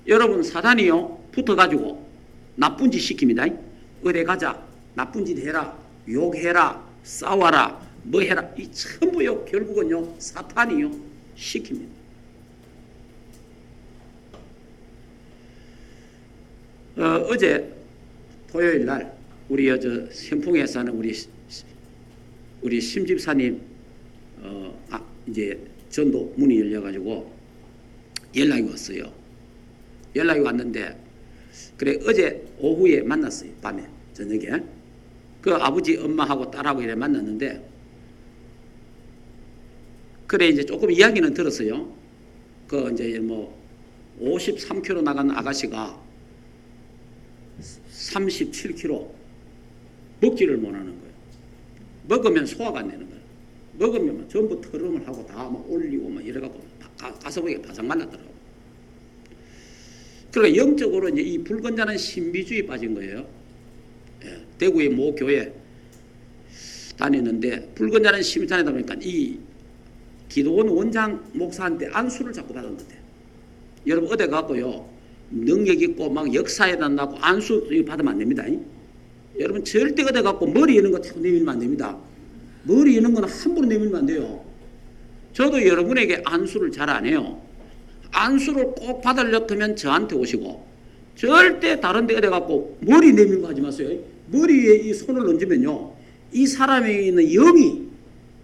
여러분 사단이요 붙어가지고 나쁜 짓 시킵니다. 어디 가자, 나쁜 짓 해라, 욕해라, 싸워라, 뭐 해라. 이 전부요 결국은요 사탄이요 시킵니다. 어제 토요일 날 우리 선풍에 사는 우리 심집사님 이제 전도 문이 열려가지고 연락이 왔어요. 연락이 왔는데 그래 어제 오후에 만났어요. 밤에 저녁에 그 아버지 엄마하고 딸하고 이래 만났는데 그래 이제 조금 이야기는 들었어요. 그 이제 뭐 53kg 나간 아가씨가 37kg 먹지를 못하는 거예요. 먹으면 소화가 안 되는 거예요. 먹으면 전부 트름을 하고 다 막 올리고 막 이래갖고 가서 보기에 바짝 말랐더라고. 그러니까 영적으로 이제 이 불건전한 신비주의 빠진 거예요. 예, 대구의 모 교회 다니는데 불건전한 신비주의다 보니까 이 기도원 원장 목사한테 안수를 자꾸 받았는데, 여러분 어디 가고요 능력 있고 막 역사에 난다고 안수 받으면 안 됩니다. 여러분 절대 어디 갖고 머리 이는 거 자꾸 내밀면 안 됩니다. 머리 이는 거는 함부로 내밀면 안 돼요. 저도 여러분에게 안수를 잘 안 해요. 안수를 꼭 받으려고 하면 저한테 오시고, 절대 다른 데 어디 갖고 머리 내밀고 하지 마세요. 머리에 이 손을 얹으면요, 이 사람에 있는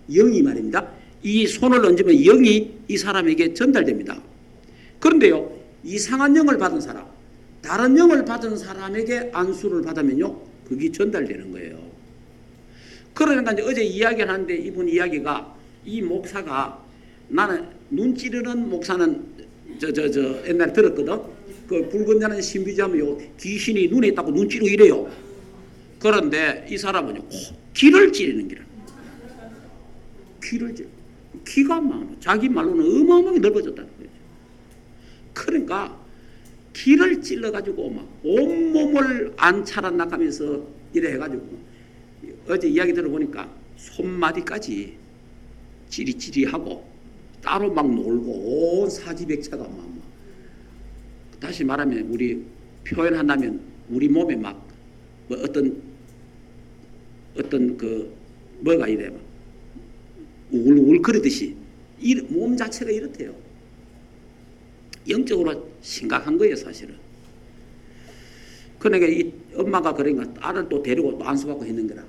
영이 말입니다. 이 손을 얹으면 영이 이 사람에게 전달됩니다. 그런데요, 이상한 영을 받은 사람, 다른 영을 받은 사람에게 안수를 받으면요, 그게 전달되는 거예요. 그러니까 이제 어제 이야기를 하는데, 이분 이야기가, 이 목사가, 나는 눈 찌르는 목사는 옛날에 들었거든. 그 붉은 자는 신비자면요, 귀신이 눈에 있다고 눈 찌르고 이래요. 그런데 이 사람은요, 귀를 찌르는 기라. 귀를 찌르. 귀가 자기 말로는 어마어마하게 넓어졌다는 거예요. 그러니까 귀를 찔러가지고 막 온몸을 안차란 나가면서 이래 해가지고, 어제 이야기 들어보니까 손마디까지 찌리찌리하고 따로 막 놀고 온 사지백차가 막 다시 말하면 우리 표현한다면 우리 몸에 막 뭐 어떤 그 뭐가 이래 막 울그르듯이 몸 자체가 이렇대요. 영적으로 심각한 거예요, 사실은. 그러니까 이 엄마가 그러니까 딸을 또 데리고 또 안수받고 했는 거라.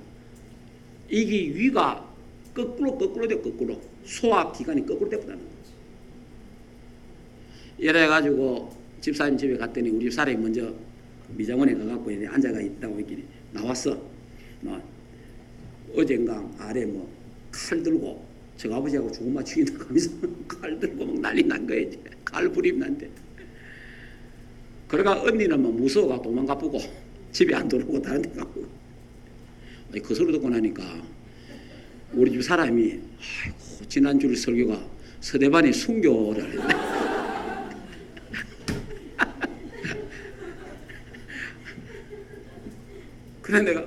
이게 위가 거꾸로 돼, 거꾸로. 소화기관이 거꾸로 돼버리는 거지. 이래가지고 집사님 집에 갔더니 우리 집사람이 먼저 미장원에 가갖고 앉아가 있다고 했길래 나왔어. 어젠가 아래 칼 들고 저 아버지하고 조금 맞추긴다 하면서 칼 들고 막 난리 난 거야. 이제 칼 부림 난데. 그러니까 언니는 무서워가 도망가보고 집에 안 들어오고 다른 데 가고. 그 소리 듣고 나니까 우리 집 사람이, 아이고, 지난주 설교가 서대반이 순교를 했네. 그래 내가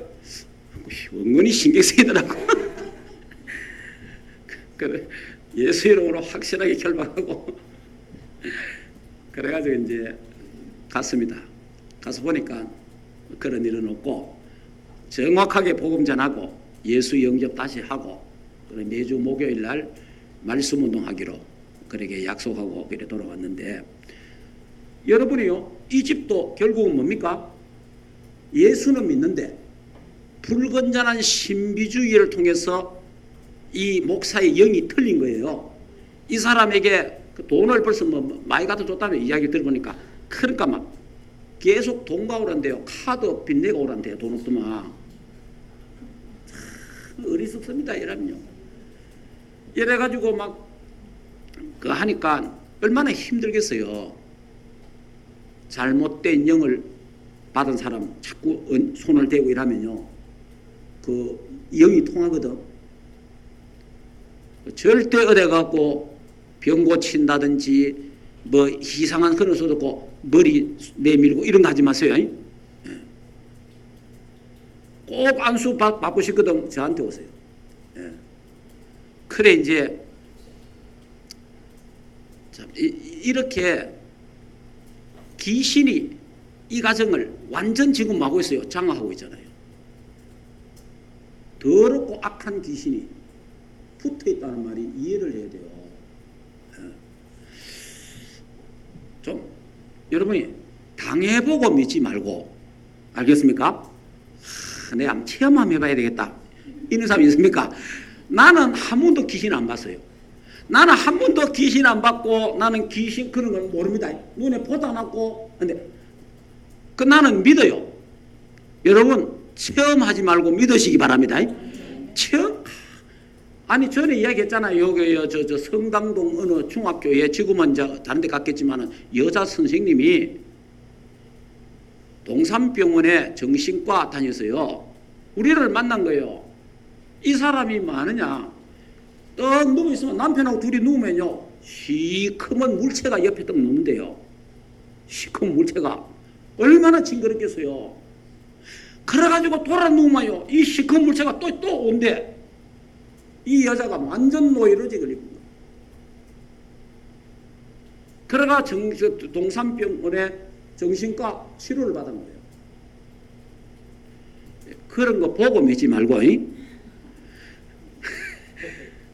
은근히 신경 쓰이더라고. 그래 예수 이름으로 확실하게 결박하고 그래가지고 이제 갔습니다. 가서 보니까 그런 일은 없고 정확하게 복음 전하고 예수 영접 다시 하고 매주 목요일 날 말씀 운동하기로 그렇게 약속하고 그래 돌아왔는데, 여러분이요, 이 집도 결국은 뭡니까? 예수는 믿는데 불건전한 신비주의를 통해서 이 목사의 영이 틀린 거예요. 이 사람에게 돈을 벌써 많이 갖다 줬다는 이야기 들어보니까, 그러니까 막 계속 돈 가오란대요. 카드 빚내고 오란대요. 돈 없더만. 참 어리석습니다, 이러면요. 이래가지고 막 그 하니까 얼마나 힘들겠어요. 잘못된 영을 받은 사람 자꾸 손을 대고 이러면요, 그 영이 통하거든. 절대 어디 갖고 병 고친다든지 뭐 이상한 그런 소리 듣고 머리 내밀고 이런 거 하지 마세요. 꼭 안수 받고 싶거든 저한테 오세요. 그래 이제 이렇게 귀신이 이 가정을 완전 지금 하고 있어요. 장악하고 있잖아요. 더럽고 악한 귀신이 붙어있다는 말이 이해를 해야 돼요. 좀 여러분이 당해보고 믿지 말고, 알겠습니까? 내가 한번 체험 한번 해봐야 되겠다 이런 사람 있습니까? 나는 한 번도 귀신 안 봤어요. 나는 한 번도 귀신 안 봤고 나는 귀신 그런 건 모릅니다. 눈에 보다 않았고. 근데 그 나는 믿어요. 여러분 체험하지 말고 믿으시기 바랍니다. 체험? 아니 전에 이야기했잖아요. 여기 저 성당동 어느 중학교에, 지금은 다른 데 갔겠지만 여자 선생님이 동산병원에 정신과 다녀서요, 우리를 만난 거예요. 이 사람이 뭐 하느냐, 떡 누워있으면 남편하고 둘이 누우면요, 시커먼 물체가 옆에 떡 누는데요. 시커먼 물체가 얼마나 징그럽겠어요. 그래가지고 돌아 누우면요, 이 시커먼 물체가 또 온대. 이 여자가 완전 노이로제 걸린 거예요. 그러가 동산병원에 정신과 치료를 받은 거예요. 그런 거 보고 믿지 말고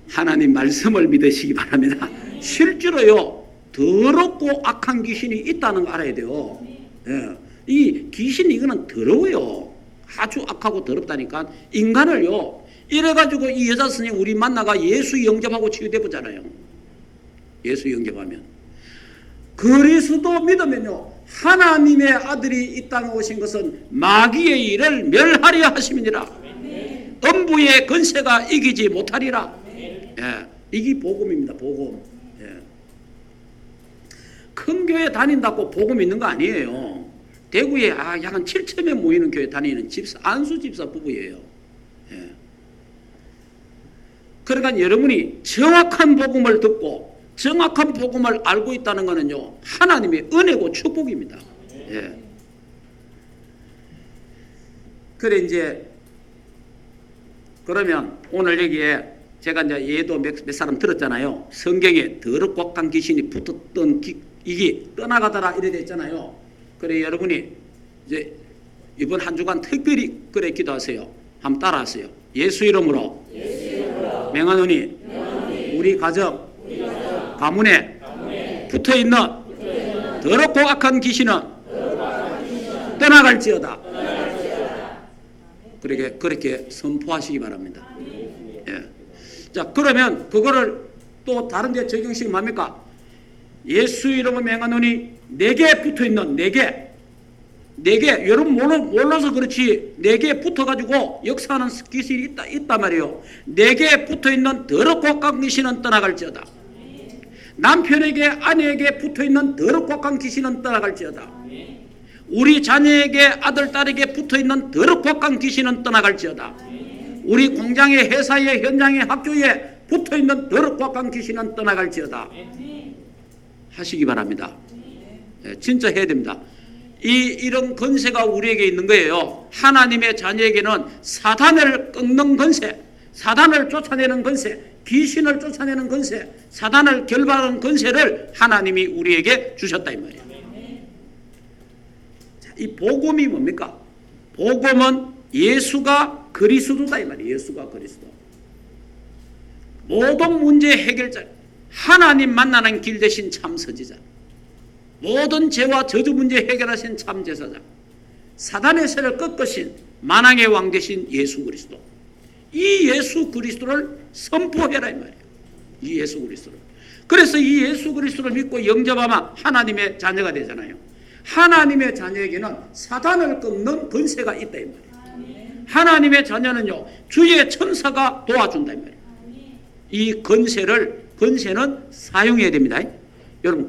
하나님 말씀을 믿으시기 바랍니다. 실제로요, 더럽고 악한 귀신이 있다는 거 알아야 돼요. 예. 이 귀신 이거는 더러워요. 아주 악하고 더럽다니까. 인간을요, 이래가지고 이 여자 스님 우리 만나가 예수 영접하고 치유돼 보잖아요. 예수 영접하면. 그리스도 믿으면요, 하나님의 아들이 이 땅에 오신 것은 마귀의 일을 멸하려 하심이니라. 음부의 권세가 이기지 못하리라. 예, 이게 복음입니다. 복음. 예. 큰 교회 다닌다고 복음 있는 거 아니에요. 대구에 약 한 7,000명 모이는 교회 다니는 안수 집사 부부예요. 예. 그러니까 여러분이 정확한 복음을 듣고 정확한 복음을 알고 있다는 것은요, 하나님의 은혜고 축복입니다. 예. 그래 이제 그러면 오늘 여기에 제가 이제 예도 몇 사람 들었잖아요. 성경에 더럽고 악한 귀신이 붙었던 이게 떠나가더라 이래 돼 있잖아요. 그래 여러분이 이제 이번 한 주간 특별히 그래 기도하세요. 한번 따라하세요. 예수 이름으로 명하노니 우리 가정 가문에 붙어있는 더럽고 악한 귀신은 떠나갈지어다. 그렇게 선포하시기 바랍니다. 예. 자, 그러면 그거를 또 다른 데 적용시키면 뭡니까? 예수 이름을 명하노니 내게 붙어있는 내게 여러분 몰라서 그렇지 내게 붙어가지고 역사하는 귀신이 있단 말이에요. 내게 붙어있는 더럽고 악한 귀신은 떠나갈지어다. 남편에게 아내에게 붙어있는 더럽고 악한 귀신은 떠나갈지어다. 우리 자녀에게 아들 딸에게 붙어있는 더럽고 악한 귀신은 떠나갈지어다. 우리 공장에 회사에 현장에 학교에 붙어있는 더럽고 악한 귀신은 떠나갈지어다. 하시기 바랍니다. 진짜 해야 됩니다. 이런 권세가 우리에게 있는 거예요. 하나님의 자녀에게는 사단을 꺾는 권세, 사단을 쫓아내는 권세, 귀신을 쫓아내는 권세, 사단을 결박하는 권세를 하나님이 우리에게 주셨다 이 말이에요. 자, 이 복음이 뭡니까? 복음은 예수가 그리스도다 이 말이에요. 예수가 그리스도. 모든 문제 해결자, 하나님 만나는 길 대신 참 선지자, 모든 죄와 저주 문제 해결하신 참 제사장, 사단의 세를 꺾으신 만왕의 왕 되신 예수 그리스도. 이 예수 그리스도를 선포해라 이 말이에요. 이 예수 그리스도를. 그래서 이 예수 그리스도를 믿고 영접하면 하나님의 자녀가 되잖아요. 하나님의 자녀에게는 사단을 꺾는 권세가 있다 이 말이에요. 하나님의 자녀는요, 주의 천사가 도와준다 이 말이에요. 이 권세는 사용해야 됩니다. 여러분,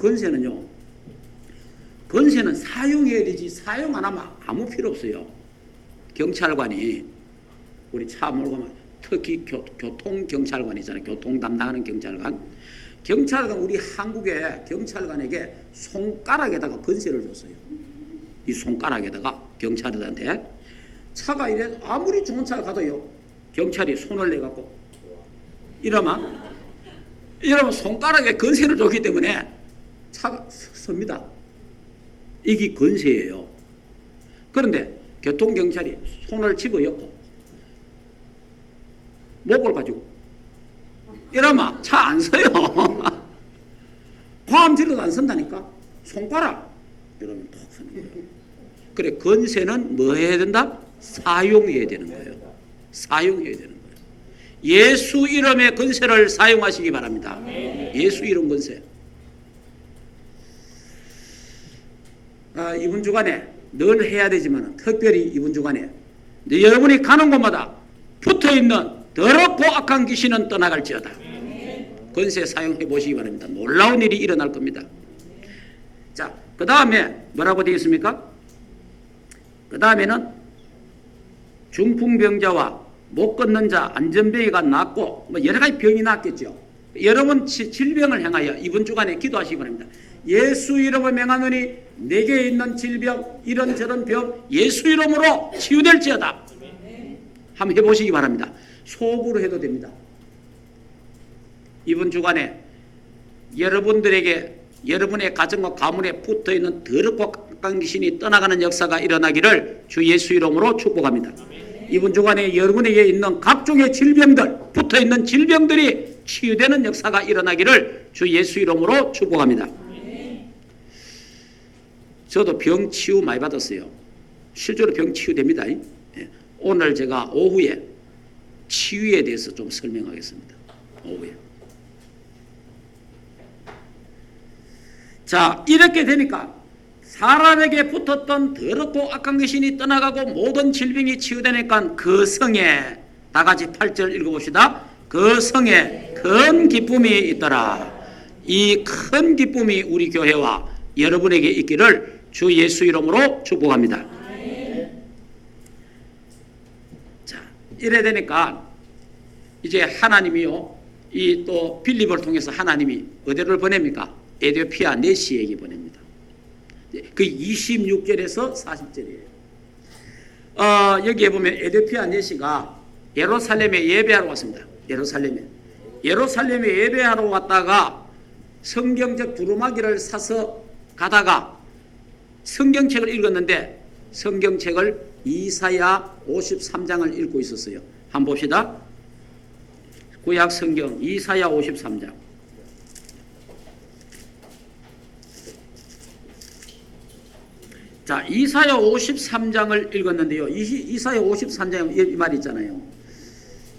권세는 사용해야 되지 사용 안 하면 아무 필요 없어요. 경찰관이 우리 차 몰고 가면 특히 교통경찰관 있잖아요. 교통 담당하는 경찰관. 우리 한국의 경찰관에게 손가락에다가 권세를 줬어요. 이 손가락에다가 경찰들한테 차가 이래 아무리 좋은 차를 가도요, 경찰이 손을 내갖고 이러면 손가락에 권세를 줬기 때문에 차가 섭니다. 이게 권세예요. 그런데 교통경찰이 손을 집어넣고 목을 가지고 이러면 차 안 서요. 과음질러도 안 선다니까. 손가락 이러면 톡 서는 거예요. 그래, 권세는 뭐 해야 된다? 사용해야 되는 거예요. 사용해야 되는 거예요. 예수 이름의 권세를 사용하시기 바랍니다. 예수 이름 권세. 이번 주간에 늘 해야 되지만 특별히 이번 주간에 여러분이 가는 곳마다 붙어있는 더럽고 악한 귀신은 떠나갈지어다. 권세 사용해 보시기 바랍니다. 놀라운 일이 일어날 겁니다. 자, 그 다음에 뭐라고 되어 있습니까? 그 다음에는 중풍병자와 못 걷는 자, 안전병이가 낫고 뭐 여러 가지 병이 낫겠죠. 여러분 질병을 향하여 이번 주간에 기도하시기 바랍니다. 예수 이름을 명하노니 내게 있는 질병, 이런저런 병 예수 이름으로 치유될지어다. 한번 해보시기 바랍니다. 속으로 해도 됩니다. 이번 주간에 여러분들에게 여러분의 가정과 가문에 붙어있는 더럽고 깡깡 귀신이 떠나가는 역사가 일어나기를 주 예수 이름으로 축복합니다. 이번 주간에 여러분에게 있는 각종의 질병들, 붙어있는 질병들이 치유되는 역사가 일어나기를 주 예수 이름으로 축복합니다. 저도 병 치유 많이 받았어요. 실제로 병 치유됩니다. 오늘 제가 오후에 치유에 대해서 좀 설명하겠습니다. 오후에. 자, 이렇게 되니까 사람에게 붙었던 더럽고 악한 귀신이 떠나가고 모든 질병이 치유되니까 그 성에, 다 같이 8절 읽어봅시다. 그 성에 큰 기쁨이 있더라. 이 큰 기쁨이 우리 교회와 여러분에게 있기를 주 예수 이름으로 축복합니다. 자, 이래 되니까 이제 하나님이요, 이 또 빌립을 통해서 하나님이 어디를 보냅니까? 에티오피아 네시에게 보냅니다. 그 26절에서 40절이에요. 여기에 보면 에티오피아 네시가 예루살렘에 예배하러 왔습니다. 예루살렘에 예배하러 왔다가 성경책 두루마기를 사서 가다가 성경책을 읽었는데 성경책을 이사야 53장을 읽고 있었어요. 한번 봅시다. 구약 성경 이사야 53장. 자, 이사야 53장을 읽었는데요. 이사야 53장 이 말 있잖아요.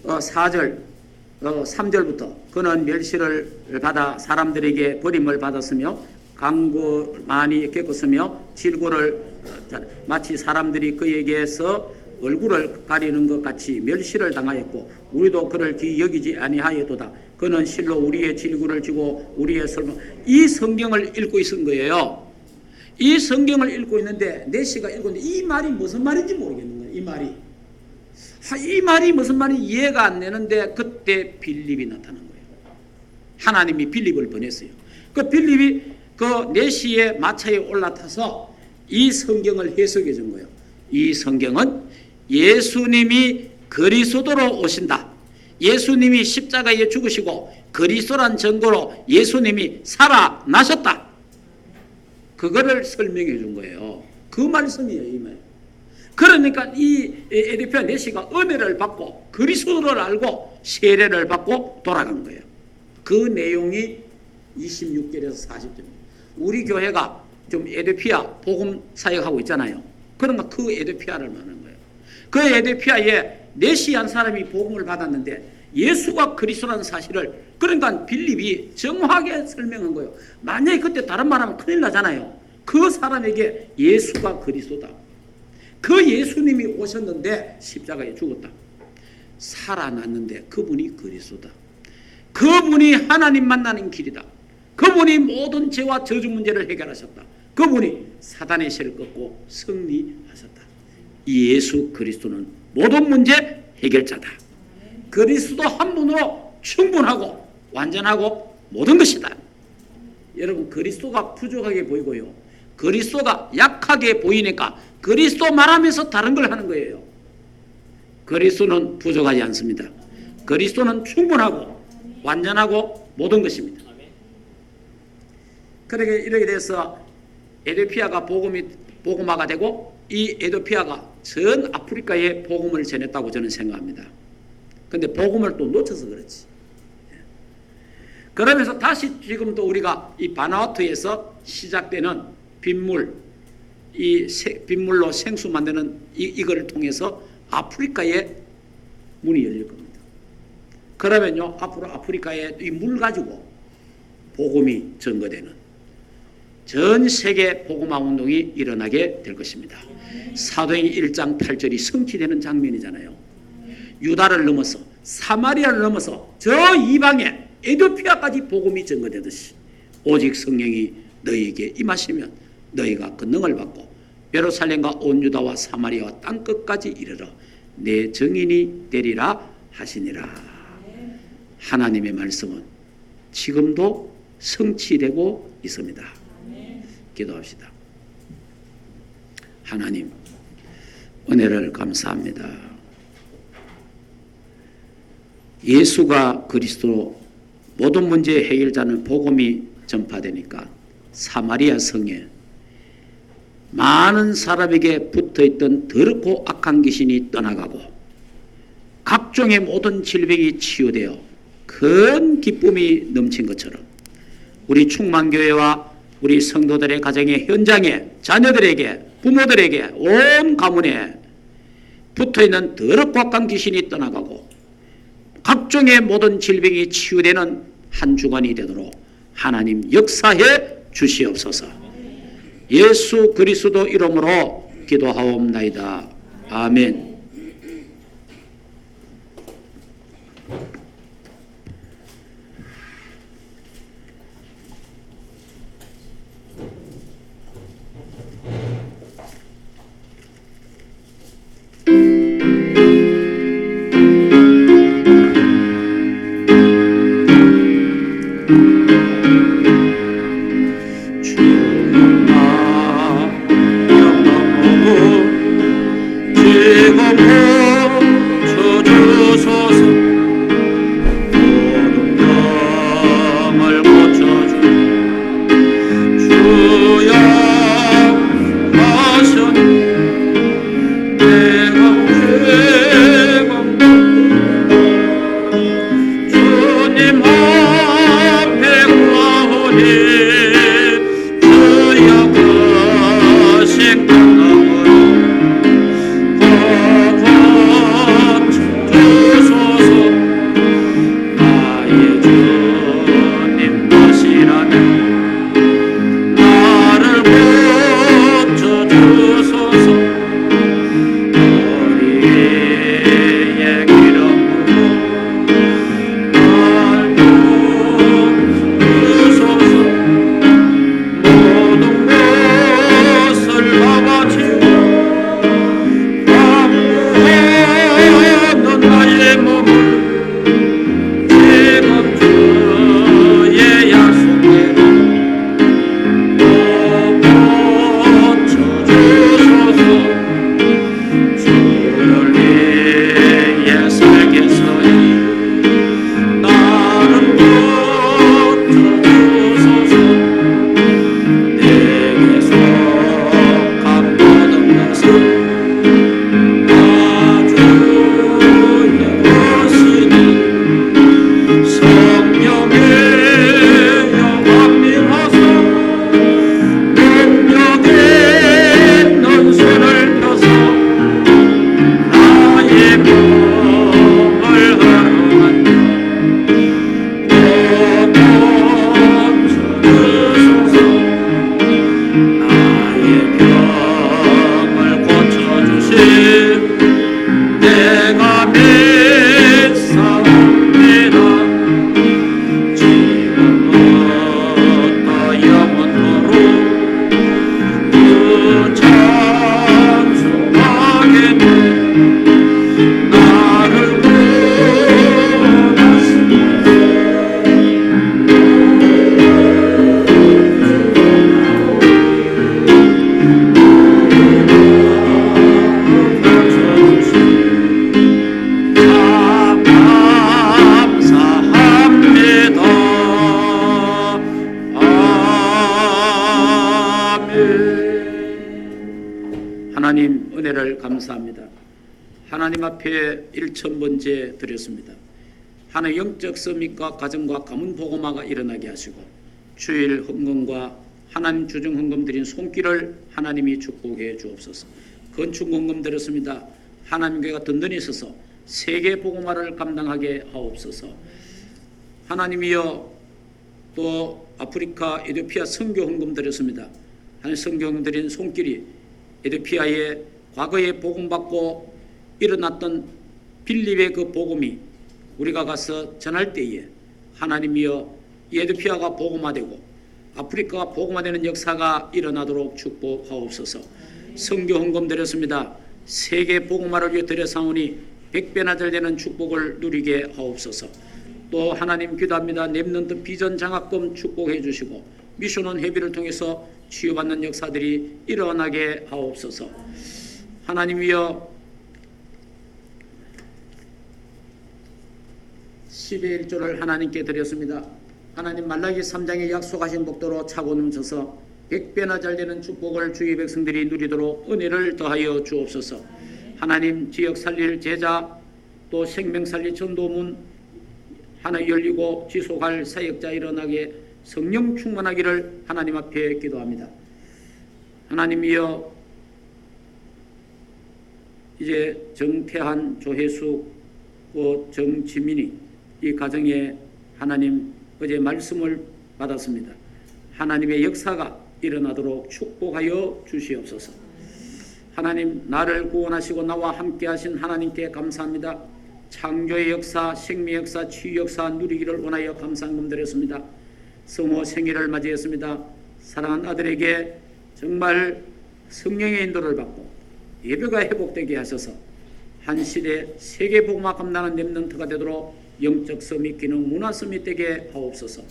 4절, 3절부터 그는 멸시를 받아 사람들에게 버림을 받았으며 강구 많이 겪었으며 질고를 마치 사람들이 그에게서 얼굴을 가리는 것 같이 멸시를 당하였고 우리도 그를 귀히 여기지 아니하였도다. 그는 실로 우리의 질구를 지고 우리의 설명. 이 성경을 읽고 있은 거예요. 이 성경을 읽고 있는데 네시가 읽었는데 이 말이 무슨 말인지 모르겠는 거예요. 이 말이 무슨 말인지 이해가 안 되는데 그때 빌립이 나타난 거예요. 하나님이 빌립을 보냈어요. 그 빌립이 그 네시의 마차에 올라타서 이 성경을 해석해 준 거예요. 이 성경은 예수님이 그리스도로 오신다. 예수님이 십자가에 죽으시고 그리스도란 증거로 예수님이 살아나셨다. 그거를 설명해 준 거예요. 그 말씀이에요, 이 말. 그러니까 이 에티오피아 네시가 은혜를 받고 그리스도를 알고 세례를 받고 돌아간 거예요. 그 내용이 26절에서 40절입니다. 우리 교회가 좀 에티오피아 복음 사역하고 있잖아요. 그러면 그 에티오피아를 말하는 거예요. 그 에티오피아에 네시한 사람이 복음을 받았는데 예수가 그리스도라는 사실을 그러니까 빌립이 정확하게 설명한 거예요. 만약에 그때 다른 말하면 큰일 나잖아요. 그 사람에게 예수가 그리스도다. 그 예수님이 오셨는데 십자가에 죽었다. 살아났는데 그분이 그리스도다. 그분이 하나님 만나는 길이다. 그분이 모든 죄와 저주 문제를 해결하셨다. 그분이 사단의 세를 꺾고 승리하셨다. 이 예수 그리스도는 모든 문제 해결자다. 그리스도 한 분으로 충분하고 완전하고 모든 것이다. 여러분, 그리스도가 부족하게 보이고요, 그리스도가 약하게 보이니까 그리스도 말하면서 다른 걸 하는 거예요. 그리스도는 부족하지 않습니다. 그리스도는 충분하고 완전하고 모든 것입니다. 그러게 이렇게 돼서 에티오피아가 복음화가 되고 이 에티오피아가 전 아프리카에 복음을 전했다고 저는 생각합니다. 근데 복음을 또 놓쳐서 그렇지. 그러면서 다시 지금도 우리가 이 바누아투에서 시작되는 빗물, 빗물로 생수 만드는 이거를 통해서 아프리카에 문이 열릴 겁니다. 그러면요, 앞으로 아프리카에 이 물 가지고 복음이 전거되는 전 세계 복음화 운동이 일어나게 될 것입니다. 사도행전 1장 8절이 성취되는 장면이잖아요. 유다를 넘어서 사마리아를 넘어서 저 이방에 에티오피아까지 복음이 전거되듯이 오직 성령이 너희에게 임하시면 너희가 그 능을 받고 예루살렘과 온 유다와 사마리아와 땅끝까지 이르러 내 증인이 되리라 하시니라. 하나님의 말씀은 지금도 성취되고 있습니다. 기도합시다. 하나님, 은혜를 감사합니다. 예수가 그리스도 모든 문제의 해결자는 복음이 전파되니까 사마리아 성에 많은 사람에게 붙어있던 더럽고 악한 귀신이 떠나가고 각종의 모든 질병이 치유되어 큰 기쁨이 넘친 것처럼 우리 충만교회와 우리 성도들의 가정의 현장에 자녀들에게 부모들에게 온 가문에 붙어있는 더럽고 악한 귀신이 떠나가고 각종의 모든 질병이 치유되는 한 주간이 되도록 하나님 역사해 주시옵소서. 예수 그리스도 이름으로 기도하옵나이다. 아멘. 하나님 은혜를 감사합니다. 하나님 앞에 1,000번째 드렸습니다. 하나님 영적 서밋과 가정과 가문 복음화가 일어나게 하시고 주일 헌금과 하나님 주중 헌금 드린 손길을 하나님이 축복해 주옵소서. 건축 헌금 드렸습니다. 하나님 교회가 든든히 서서 세계 복음화를 감당하게 하옵소서. 하나님이여 또 아프리카 에티오피아 선교 헌금 드렸습니다. 하나님 선교 헌금 드린 손길이 에티오피아에 과거에 복음받고 일어났던 빌립의 그 복음이 우리가 가서 전할 때에 하나님이여 에티오피아가 복음화되고 아프리카가 복음화되는 역사가 일어나도록 축복하옵소서. 선교 헌금 드렸습니다. 세계 복음화를 위해 드려사오니 100배나 잘 되는 축복을 누리게 하옵소서. 또 하나님 기도합니다. 렘넌트 비전 장학금 축복해 주시고 미션원 회비를 통해서 치유받는 역사들이 일어나게 하옵소서. 하나님이여 10의 1조를 하나님께 드렸습니다. 하나님 말라기 3장에 약속하신 복대로 차고 넘쳐서 100배나 잘 되는 축복을 주의 백성들이 누리도록 은혜를 더하여 주옵소서. 하나님 지역 살릴 제자 또 생명 살릴 전도문 하나 열리고 지속할 사역자 일어나게 성령 충만하기를 하나님 앞에 기도합니다. 하나님이여 이제 정태한, 조혜숙, 정지민이 이 가정에 하나님 어제 말씀을 받았습니다. 하나님의 역사가 일어나도록 축복하여 주시옵소서. 하나님 나를 구원하시고 나와 함께 하신 하나님께 감사합니다. 창조의 역사, 생명의 역사, 치유 역사 누리기를 원하여 감사함 드렸습니다. 성호 생일을 맞이했습니다. 사랑하는 아들에게 정말 성령의 인도를 받고 예배가 회복되게 하셔서 한 시대 세계 복음화 감당하는 렘넌트가 되도록 영적 서밋 기능 문화 서밋 되게 하옵소서.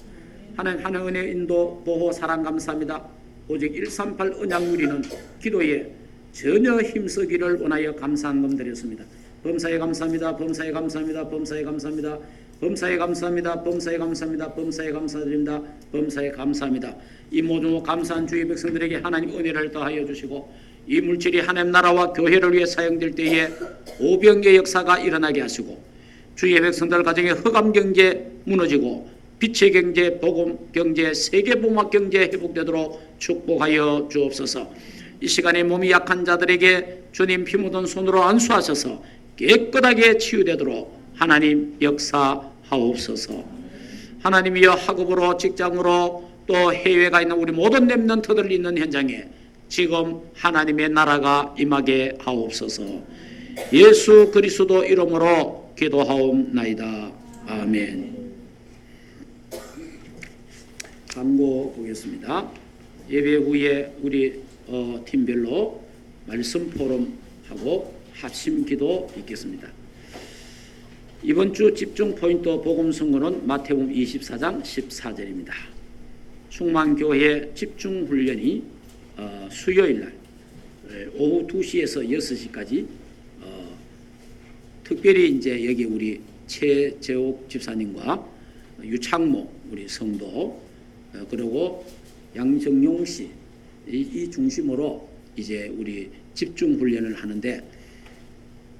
하나님 은혜 인도 보호 사랑 감사합니다. 오직 138 언약 누리는 기도에 전혀 힘쓰기를 원하여 감사함 드렸습니다. 범사에 감사합니다. 범사에 감사합니다. 범사에 감사합니다. 범사에 감사합니다. 범사에 감사합니다. 범사에 감사드립니다. 범사에 감사합니다. 이 모든 감사한 주의 백성들에게 하나님 은혜를 더하여 주시고 이 물질이 하나님 나라와 교회를 위해 사용될 때에 오병의 역사가 일어나게 하시고 주의 백성들 가정의 흑암 경제 무너지고 빛의 경제, 복음 경제, 세계 복음화 경제 회복되도록 축복하여 주옵소서. 이 시간에 몸이 약한 자들에게 주님 피 묻은 손으로 안수하셔서 깨끗하게 치유되도록 하나님 역사하옵소서. 하나님이여 학업으로 직장으로 또 해외가 있는 우리 모든 렘넌트들 있는 현장에 지금 하나님의 나라가 임하게 하옵소서. 예수 그리스도 이름으로 기도하옵나이다. 아멘. 광고 보겠습니다. 예배 후에 우리 팀별로 말씀 포럼하고 합심 기도 있겠습니다. 이번 주 집중 포인트 복음 선고는 마태복음 24장 14절입니다. 충만교회 집중 훈련이 수요일 날 오후 2시에서 6시까지 특별히 이제 여기 우리 최재옥 집사님과 유창모 우리 성도 그리고 양정용 씨 이 중심으로 이제 우리 집중 훈련을 하는데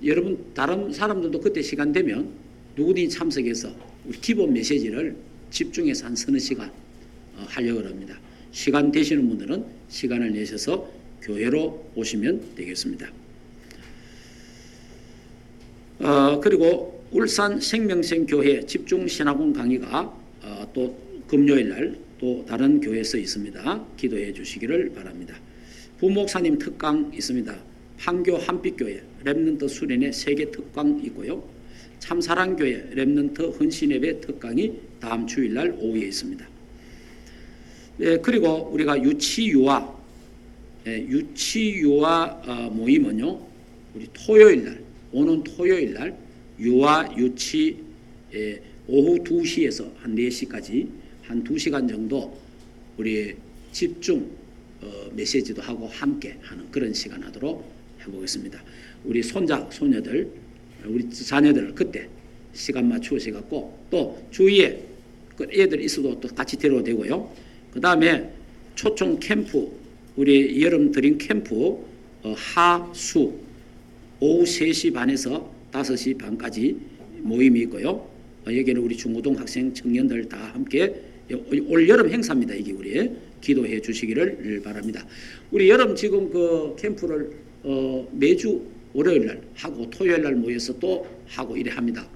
여러분 다른 사람들도 그때 시간 되면 누구든지 참석해서 우리 기본 메시지를 집중해서 한 서너 시간 하려고 합니다. 시간 되시는 분들은 시간을 내셔서 교회로 오시면 되겠습니다. 그리고 울산 생명생교회 집중신학원 강의가 또 금요일 날 또 다른 교회에서 있습니다. 기도해 주시기를 바랍니다. 부목사님 특강 있습니다. 판교 한빛교회 렘넌트 수련회 세계 특강 있고요. 참사랑교회 렘넌트 헌신예배 특강이 다음 주일날 오후에 있습니다. 그리고 우리가 유치유아 모임은요. 우리 토요일날 오는 토요일날 유아 유치 오후 2시에서 한 4시까지 한 2시간 정도 우리 집중 메시지도 하고 함께 하는 그런 시간 하도록 해보겠습니다. 우리 손자, 소녀들, 우리 자녀들을 그때 시간 맞추어서 갖고 또 주위에 그 애들 있어도 또 같이 데려도 되고요. 그 다음에 초청 캠프, 우리 여름 드림 캠프 하수 오후 3시 반에서 5시 반까지 모임이 있고요. 여기는 우리 중고등 학생 청년들 다 함께 올 여름 행사입니다. 이게 우리 기도해 주시기를 바랍니다. 우리 여름 지금 그 캠프를 매주 월요일 날 하고 토요일 날 모여서 또 하고 이래 합니다.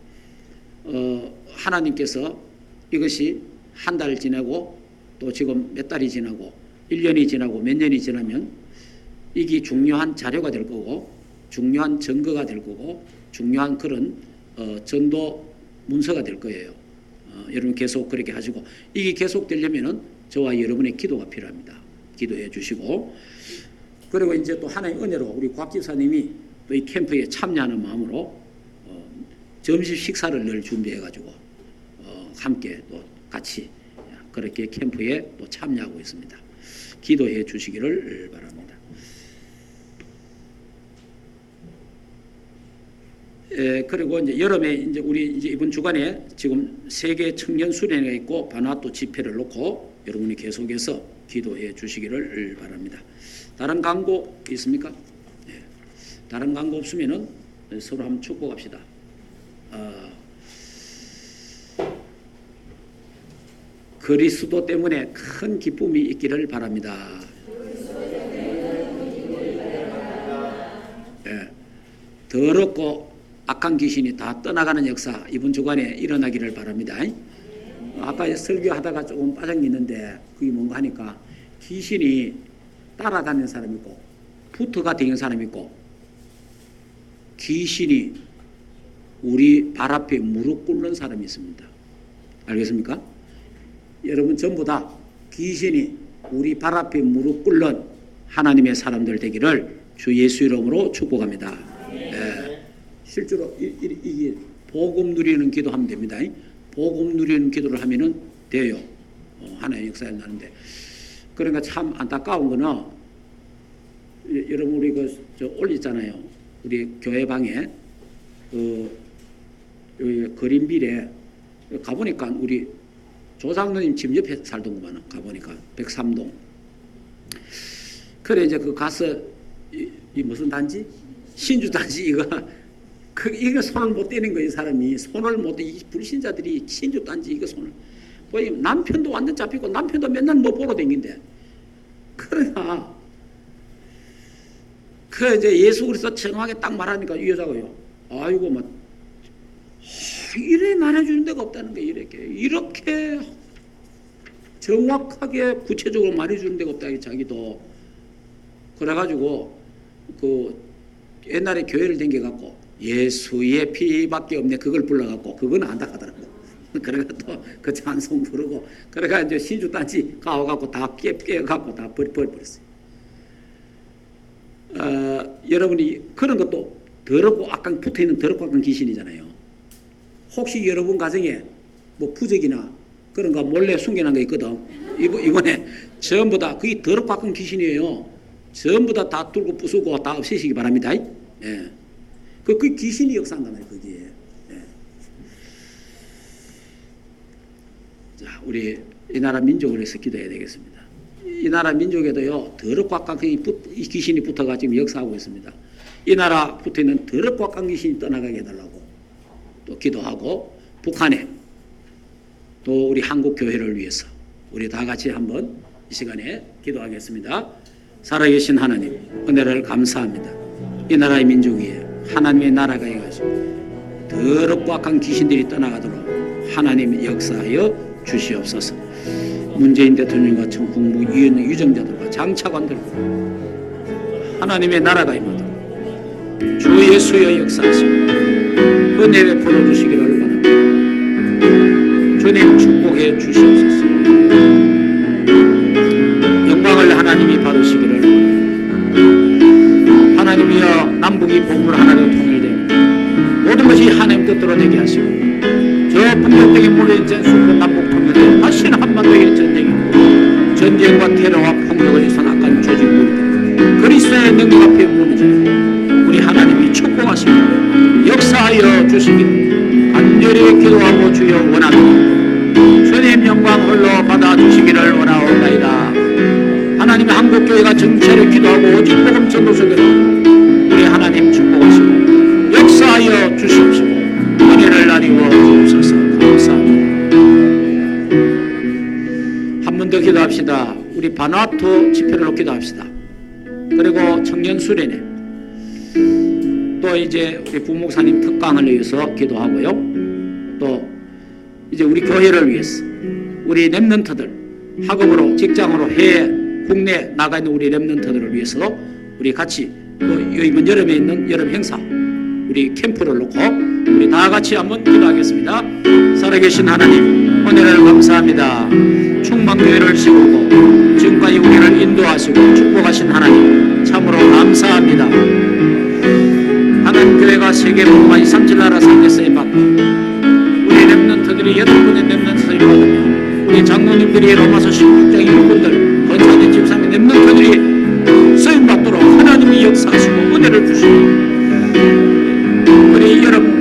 하나님께서 이것이 한 달 지나고 또 지금 몇 달이 지나고 1년이 지나고 몇 년이 지나면 이게 중요한 자료가 될 거고 중요한 증거가 될 거고 중요한 그런 전도 문서가 될 거예요. 여러분 계속 그렇게 하시고 이게 계속 되려면은 저와 여러분의 기도가 필요합니다. 기도해 주시고 그리고 이제 또 하나의 은혜로 우리 곽 집사님이 또 이 캠프에 참여하는 마음으로 점심 식사를 늘 준비해 가지고 함께 또 같이 그렇게 캠프에 또 참여하고 있습니다. 기도해 주시기를 바랍니다. 그리고 이제 여름에 이제 우리 이제 이번 주간에 지금 세계 청년 수련회가 있고 바누아투 집회를 놓고 여러분이 계속해서 기도해 주시기를 바랍니다. 다른 광고 있습니까? 네. 다른 광고 없으면은 서로 한번 축복합시다. 그리스도 때문에 큰 기쁨이 있기를 바랍니다. 네. 더럽고 악한 귀신이 다 떠나가는 역사 이번 주간에 일어나기를 바랍니다. 아까 설교하다가 조금 빠져있는데 그게 뭔가 하니까 귀신이 따라다니는 사람이 있고 붙어가 다니는 사람이 있고 귀신이 우리 발 앞에 무릎 꿇는 사람이 있습니다. 알겠습니까? 여러분 전부 다 귀신이 우리 발 앞에 무릎 꿇는 하나님의 사람들 되기를 주 예수 이름으로 축복합니다. 네. 실제로 이게 복음 누리는 기도하면 됩니다. 복음 누리는 기도를 하면은 돼요. 하나의 역사에 나는데 그러니까 참 안타까운 거는 여러분 우리 저 올렸잖아요. 우리 교회 방에 그린빌에 가보니까 우리 조상누님 집 옆에 살던구만 가보니까 103동. 그래 이제 그 가서 이 무슨 단지? 신주 단지 이거 손을 못 떼는 거예요. 사람이 손을 못 떼. 이 불신자들이 신주 단지 이거 손을 보니 남편도 완전 잡히고 남편도 맨날 못 보러 다니는데 그러나 그 이제 예수 그리스도 정확하게 딱 말하니까 이 여자가요. 아이고 막 이래 말해주는 데가 없다는 게 이렇게 정확하게 구체적으로 말해주는 데가 없다. 자기도 그래가지고 그 옛날에 교회를 댕겨갖고 예수의 피밖에 없네 그걸 불러갖고 그건 안다 하더라고. 그래가 또 그 찬송 부르고 그래가 이제 신주 단지 가와갖고 다 깨갖고 다 버려버렸어요. 여러분이 그런 것도 더럽고 악한 붙어있는 더럽고 악한 귀신이잖아요. 혹시 여러분 가정에 뭐 부적이나 그런 거 몰래 숨겨놓은 거 있거든. 이번에 전부 다 그게 더럽고 악한 귀신이에요. 전부 다 뚫고 부수고 다 없애시기 바랍니다. 예. 그 귀신이 역사한단 말이에요. 거기에. 예. 자, 우리 이 나라 민족을 위해서 기도해야 되겠습니다. 이 나라 민족에도요 더럽고 악한 귀신이 붙어가 지금 역사하고 있습니다. 이 나라 붙어있는 더럽고 악한 귀신이 떠나가게 해달라고 또 기도하고 북한에 또 우리 한국 교회를 위해서 우리 다 같이 한번 이 시간에 기도하겠습니다. 살아계신 하나님 은혜를 감사합니다. 이 나라의 민족 위에 하나님의 나라가 해가지고 더럽고 악한 귀신들이 떠나가도록 하나님 역사하여 주시옵소서. 문재인 대통령과 국무 유정자들과 장차관들과 하나님의 나라가 임하도록 주 예수의 역사하시고 은혜 베풀어 주시기를 바랍니다. 주님 축복해 주시옵소서. 영광을 하나님이 받으시기를 바랍니다. 하나님이여 남북이 복물 하나로 통일되어 모든 것이 하나님 뜻대로 되게 하시고 저 북녘에 몰려있는 수군 남북 통일되어 다시는 한반도의 전쟁과 테러와 폭력을 일선 악한 조직물들 그리스도의 능력 앞에 무너지고 우리 하나님이 축복하시고 역사하여 주시기를 간절히 기도하고 주여 원합니다. 주님 영광 홀로 받아주시기를 원하옵나이다. 하나님 한국교회가 정체를 기도하고 오직 복음 전도 속에서 우리 하나님 축복하시고 역사하여 주시옵시고 은혜를 나리워 주옵소서. 감사합니다. 한 번 더 기도합시다. 우리 바누아투 집회를 기도합시다. 그리고 청년 수련회 또 이제 우리 부목사님 특강을 위해서 기도하고요. 또 이제 우리 교회를 위해서 우리 렘넌트들 학업으로 직장으로 해외 국내 나가 있는 우리 렘넌트들을 위해서 우리 같이 또 이번 여름에 있는 여름 행사 우리 캠프를 놓고 우리 다 같이 한번 기도하겠습니다. 살아계신 하나님 은혜를 감사합니다. 충만교회를 세우고 지금까지 우리를 인도하시고 축복하신 하나님 참으로 감사합니다. 하나님 교회가 세계복음화 237 나라 상대 쓰임받고 우리 렘넌트들이 8분의 렘넌트 쓰임받으며 우리 장로님들이 로마서 16장 일꾼들 건사된 집사님 렘넌트들이 쓰임받도록 하나님이 역사하시고 은혜를 주시고 우리 여러분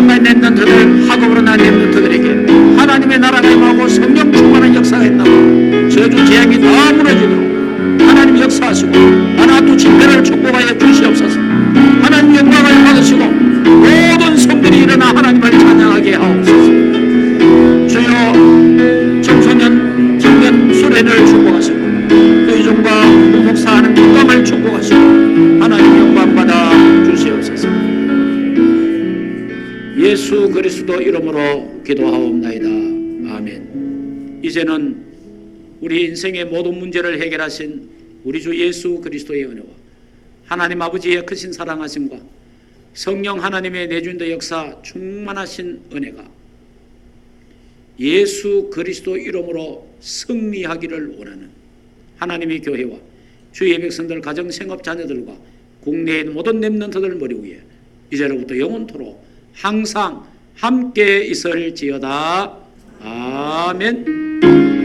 땅의 렘넌트들, 학업으로 난 렘넌트들에게 하나님의 나라가 임하고 성령 충만한 역사가 있나고 저주 재앙이 다 무너지도록 하나님 역사하시고 하나 또 집회를 축복하여 주시옵소서. 하나님 영광을 받으시고 모든 성들이 일어나 하나님을 찬양하게 하옵소서. 주여 청소년 청년 수련을 축복하시고 의종과 목사하는 건강을 축복하시고 하나님 영광 받아 주시옵소서. 예수 그리스도 이름으로 기도하옵나이다. 아멘. 이제는 우리 인생의 모든 문제를 해결하신 우리 주 예수 그리스도의 은혜와 하나님 아버지의 크신 사랑하심과 성령 하나님의 내주인도 역사 충만하신 은혜가 예수 그리스도 이름으로 승리하기를 원하는 하나님의 교회와 주의 백성들 가정 생업 자녀들과 국내의 모든 렘넌트들 머리 위에 이제로부터 영원토록 항상 함께 있을지어다. 아멘.